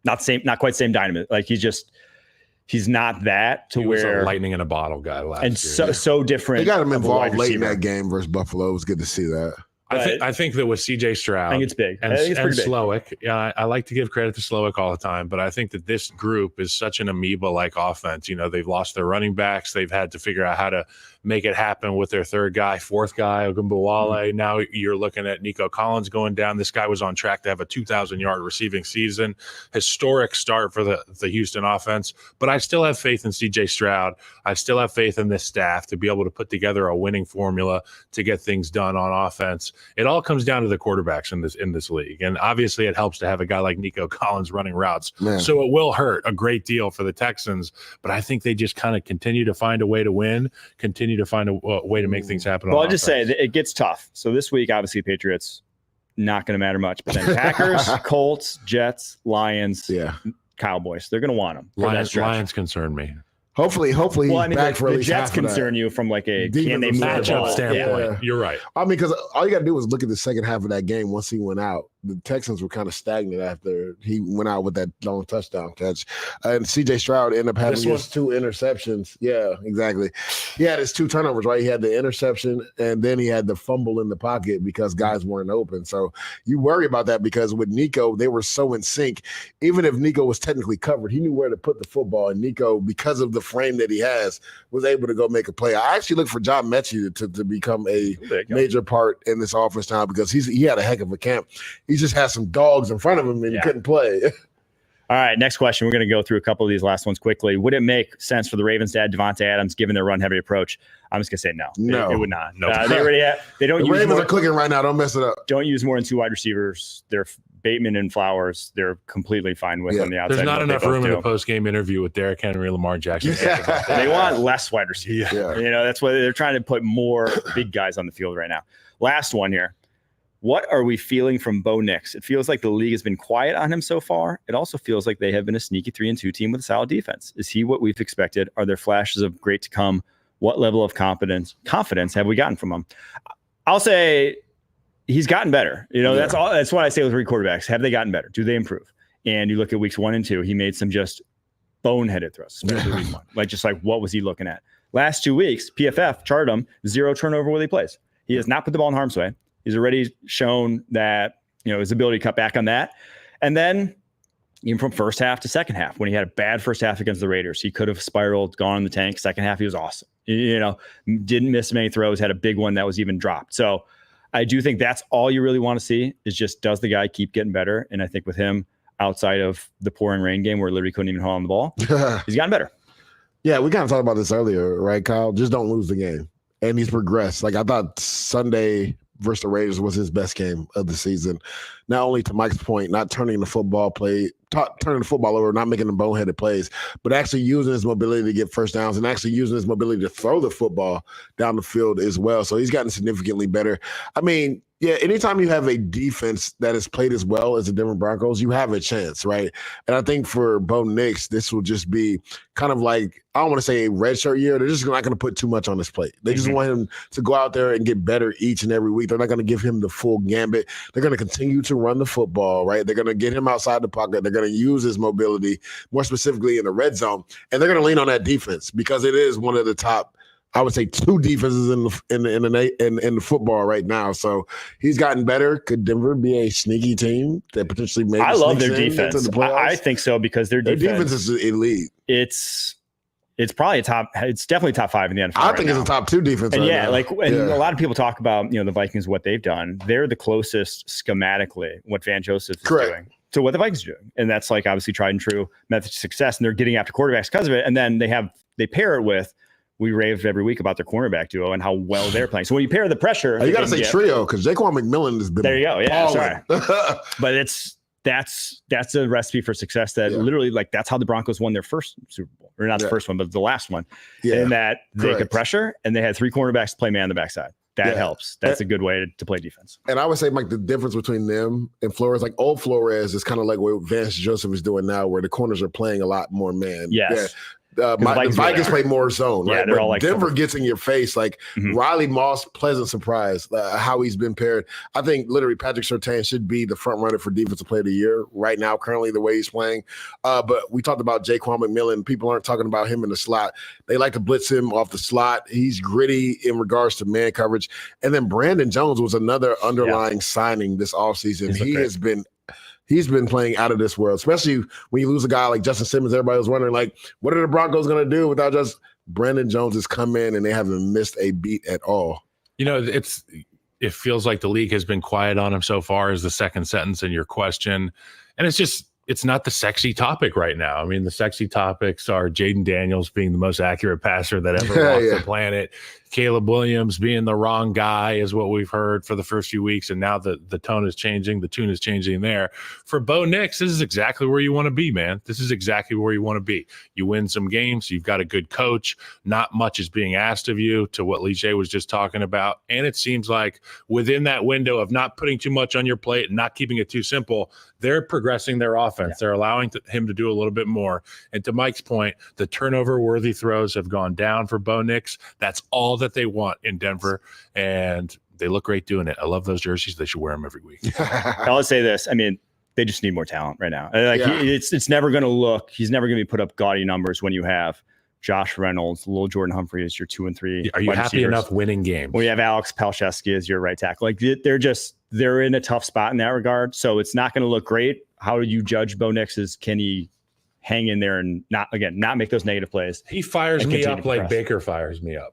S1: Not quite same dynamism. Like, he's not that to
S2: he
S1: where
S2: was a lightning in a bottle guy last year.
S1: And so different.
S3: They got him involved late in that game versus Buffalo. It was good to see that.
S2: I think that with CJ Stroud,
S1: I think it's big.
S2: And,
S1: I think it's pretty big.
S2: Slowick. Yeah, I like to give credit to Slowick all the time, but I think that this group is such an amoeba-like offense. You know, they've lost their running backs. They've had to figure out how to make it happen with their third guy, fourth guy, Ogunbowale. Now you're looking at Nico Collins going down. This guy was on track to have a 2,000-yard receiving season. Historic start for the Houston offense. But I still have faith in CJ Stroud. I still have faith in this staff to be able to put together a winning formula to get things done on offense. It all comes down to the quarterbacks in this league. And obviously it helps to have a guy like Nico Collins running routes. Man. So it will hurt a great deal for the Texans. But I think they just kind of continue to find a way to win, continue to find a way to make things happen.
S1: Well, I'll just say that it gets tough. So this week, obviously, Patriots, not going to matter much. But then Packers, Colts, Jets, Lions, Cowboys. They're going to want them.
S2: Lions concern me.
S3: Hopefully he's back for at
S1: the
S3: least
S1: Jets
S3: half of that.
S1: concern you from like a
S3: Defensive
S1: can they move the
S2: matchup
S1: ball
S2: standpoint.
S1: Yeah.
S2: You're right.
S3: I mean, because all you got to do was look at the second half of that game. Once he went out, the Texans were kind of stagnant after he went out with that long touchdown catch. And CJ Stroud ended up having his 2 interceptions. Yeah, exactly. He had his 2 turnovers, right? He had the interception, and then he had the fumble in the pocket because guys weren't open. So you worry about that, because with Nico, they were so in sync. Even if Nico was technically covered, he knew where to put the football. And Nico, because of the frame that he has, was able to go make a play. I actually look for John Mechie to become a major part in this offense now, because he had a heck of a camp. He just had some dogs in front of him and he couldn't play.
S1: All right, next question. We're going to go through a couple of these last ones quickly. Would it make sense for the Ravens to add Devontae Adams given their run-heavy approach? I'm just going to say no.
S3: No.
S1: It would not.
S2: Nope.
S1: They don't
S3: the
S1: use
S3: Ravens
S1: more,
S3: are clicking right now. Don't mess it up.
S1: Don't use more than 2 wide receivers. They're Bateman and Flowers. They're completely fine with on the outside.
S2: There's not enough room in the post-game interview with Derrick Henry and Lamar Jackson.
S1: They want less wide receivers. You know, that's why they're trying to put more big guys on the field right now. Last one here. What are we feeling from Bo Nix? It feels like the league has been quiet on him so far. It also feels like they have been a sneaky 3-2 team with a solid defense. Is he what we've expected? Are there flashes of great to come? What level of confidence have we gotten from him? I'll say he's gotten better. You know, that's all. That's what I say with 3 quarterbacks. Have they gotten better? Do they improve? And you look at weeks 1 and 2, he made some just boneheaded throws, especially week 1. Like, just like, what was he looking at? Last 2 weeks, PFF charted him 0 turnover when he plays. He has not put the ball in harm's way. He's already shown that, his ability to cut back on that. And then even from first half to second half, when he had a bad first half against the Raiders, he could have spiraled, gone in the tank. Second half, he was awesome. Didn't miss many throws, had a big one that was even dropped. So I do think that's all you really want to see is just, does the guy keep getting better? And I think with him, outside of the pouring rain game where literally couldn't even hold on the ball, he's gotten better.
S3: Yeah, we kind of talked about this earlier, right, Kyle? Just don't lose the game. And he's progressed. Like, I thought Sunday versus the Raiders was his best game of the season. Not only, to Mike's point, not turning the football over, not making the boneheaded plays, but actually using his mobility to get first downs and actually using his mobility to throw the football down the field as well. So he's gotten significantly better. I mean, yeah, anytime you have a defense that has played as well as the Denver Broncos, you have a chance, right? And I think for Bo Nix, this will just be kind of like, I don't want to say a redshirt year. They're just not going to put too much on his plate. They just want him to go out there and get better each and every week. They're not going to give him the full gambit. They're going to continue to run the football, right? They're going to get him outside the pocket. They're going to use his mobility, more specifically in the red zone. And they're going to lean on that defense because it is one of the top, I would say, 2 defenses in the football right now. So he's gotten better. Could Denver be a sneaky team that potentially maybe?
S1: I love their defense. I think so, because their defense
S3: is elite.
S1: It's probably it's definitely top 5 in the NFL.
S3: I think it's a top 2 defense.
S1: And
S3: right now.
S1: A lot of people talk about the Vikings, what they've done. They're the closest schematically what Van Joseph is doing to what the Vikings are doing, and that's like obviously tried and true method to success. And they're getting after quarterbacks because of it. And then they pair it with. We rave every week about their cornerback duo and how well they're playing. So when you pair the pressure,
S3: you got to say trio, because Jaquan McMillan has been.
S1: There you go. Yeah,
S3: sorry.
S1: But that's a recipe for success. That literally, like, that's how the Broncos won their first Super Bowl, or not the first one, but the last one. Yeah, and that they could pressure, and they had 3 cornerbacks to play man on the backside. That helps. That's a good way to play defense.
S3: And I would say, Mike, the difference between them and Flores, like old Flores, is kind of like what Vance Joseph is doing now, where the corners are playing a lot more man.
S1: Yes.
S3: Yeah. The Vikings play more zone, right?
S1: Yeah, they're all like
S3: Denver gets in your face. Like Riley Moss, pleasant surprise how he's been paired. I think literally Patrick Surtain should be the front runner for Defensive Player of the Year right now, currently the way he's playing. But we talked about Jaquan McMillan. People aren't talking about him in the slot. They like to blitz him off the slot. He's gritty in regards to man coverage. And then Brandon Jones was another underlying signing this offseason. He's been playing out of this world, especially when you lose a guy like Justin Simmons. Everybody was wondering, like, what are the Broncos going to do without just Brandon Jones has come in and they haven't missed a beat at all.
S2: It feels like the league has been quiet on him so far, is the second sentence in your question. And it's not the sexy topic right now. I mean, the sexy topics are Jaden Daniels being the most accurate passer that ever walked the planet. Caleb Williams being the wrong guy is what we've heard for the first few weeks, and now the tone is changing. The tune is changing there. For Bo Nix, this is exactly where you want to be, man. This is exactly where you want to be. You win some games. You've got a good coach. Not much is being asked of you, to what Leger was just talking about. And it seems like within that window of not putting too much on your plate and not keeping it too simple, they're progressing their offense. Yeah. They're allowing him to do a little bit more. And to Mike's point, the turnover-worthy throws have gone down for Bo Nix. That's all that they want in Denver, and they look great doing it. I love those jerseys. They should wear them every week.
S1: I'll say this. I mean, they just need more talent right now. Like it's never going to look. He's never going to be put up gaudy numbers when you have Josh Reynolds, Lil Jordan Humphrey as your 2 and 3.
S2: Are you happy enough winning games?
S1: When you have Alex Palczewski as your right tackle, like they're in a tough spot in that regard. So it's not going to look great. How do you judge Bo Nix? Can he hang in there and not make those negative plays?
S2: He fires me up like Baker fires me up.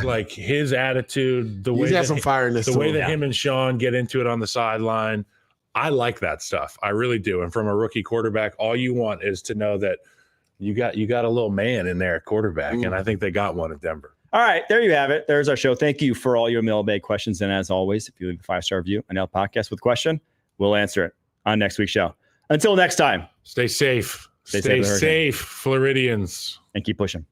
S2: Like his attitude, the way that him and Sean get into it on the sideline. I like that stuff. I really do. And from a rookie quarterback, all you want is to know that you got a little man in there at quarterback. And I think they got one at Denver.
S1: All right, there you have it. There's our show. Thank you for all your mailbag questions. And as always, if you leave a 5-star review on our podcast with a question, we'll answer it on next week's show. Until next time,
S2: stay safe. Stay safe, Floridians.
S1: And keep pushing.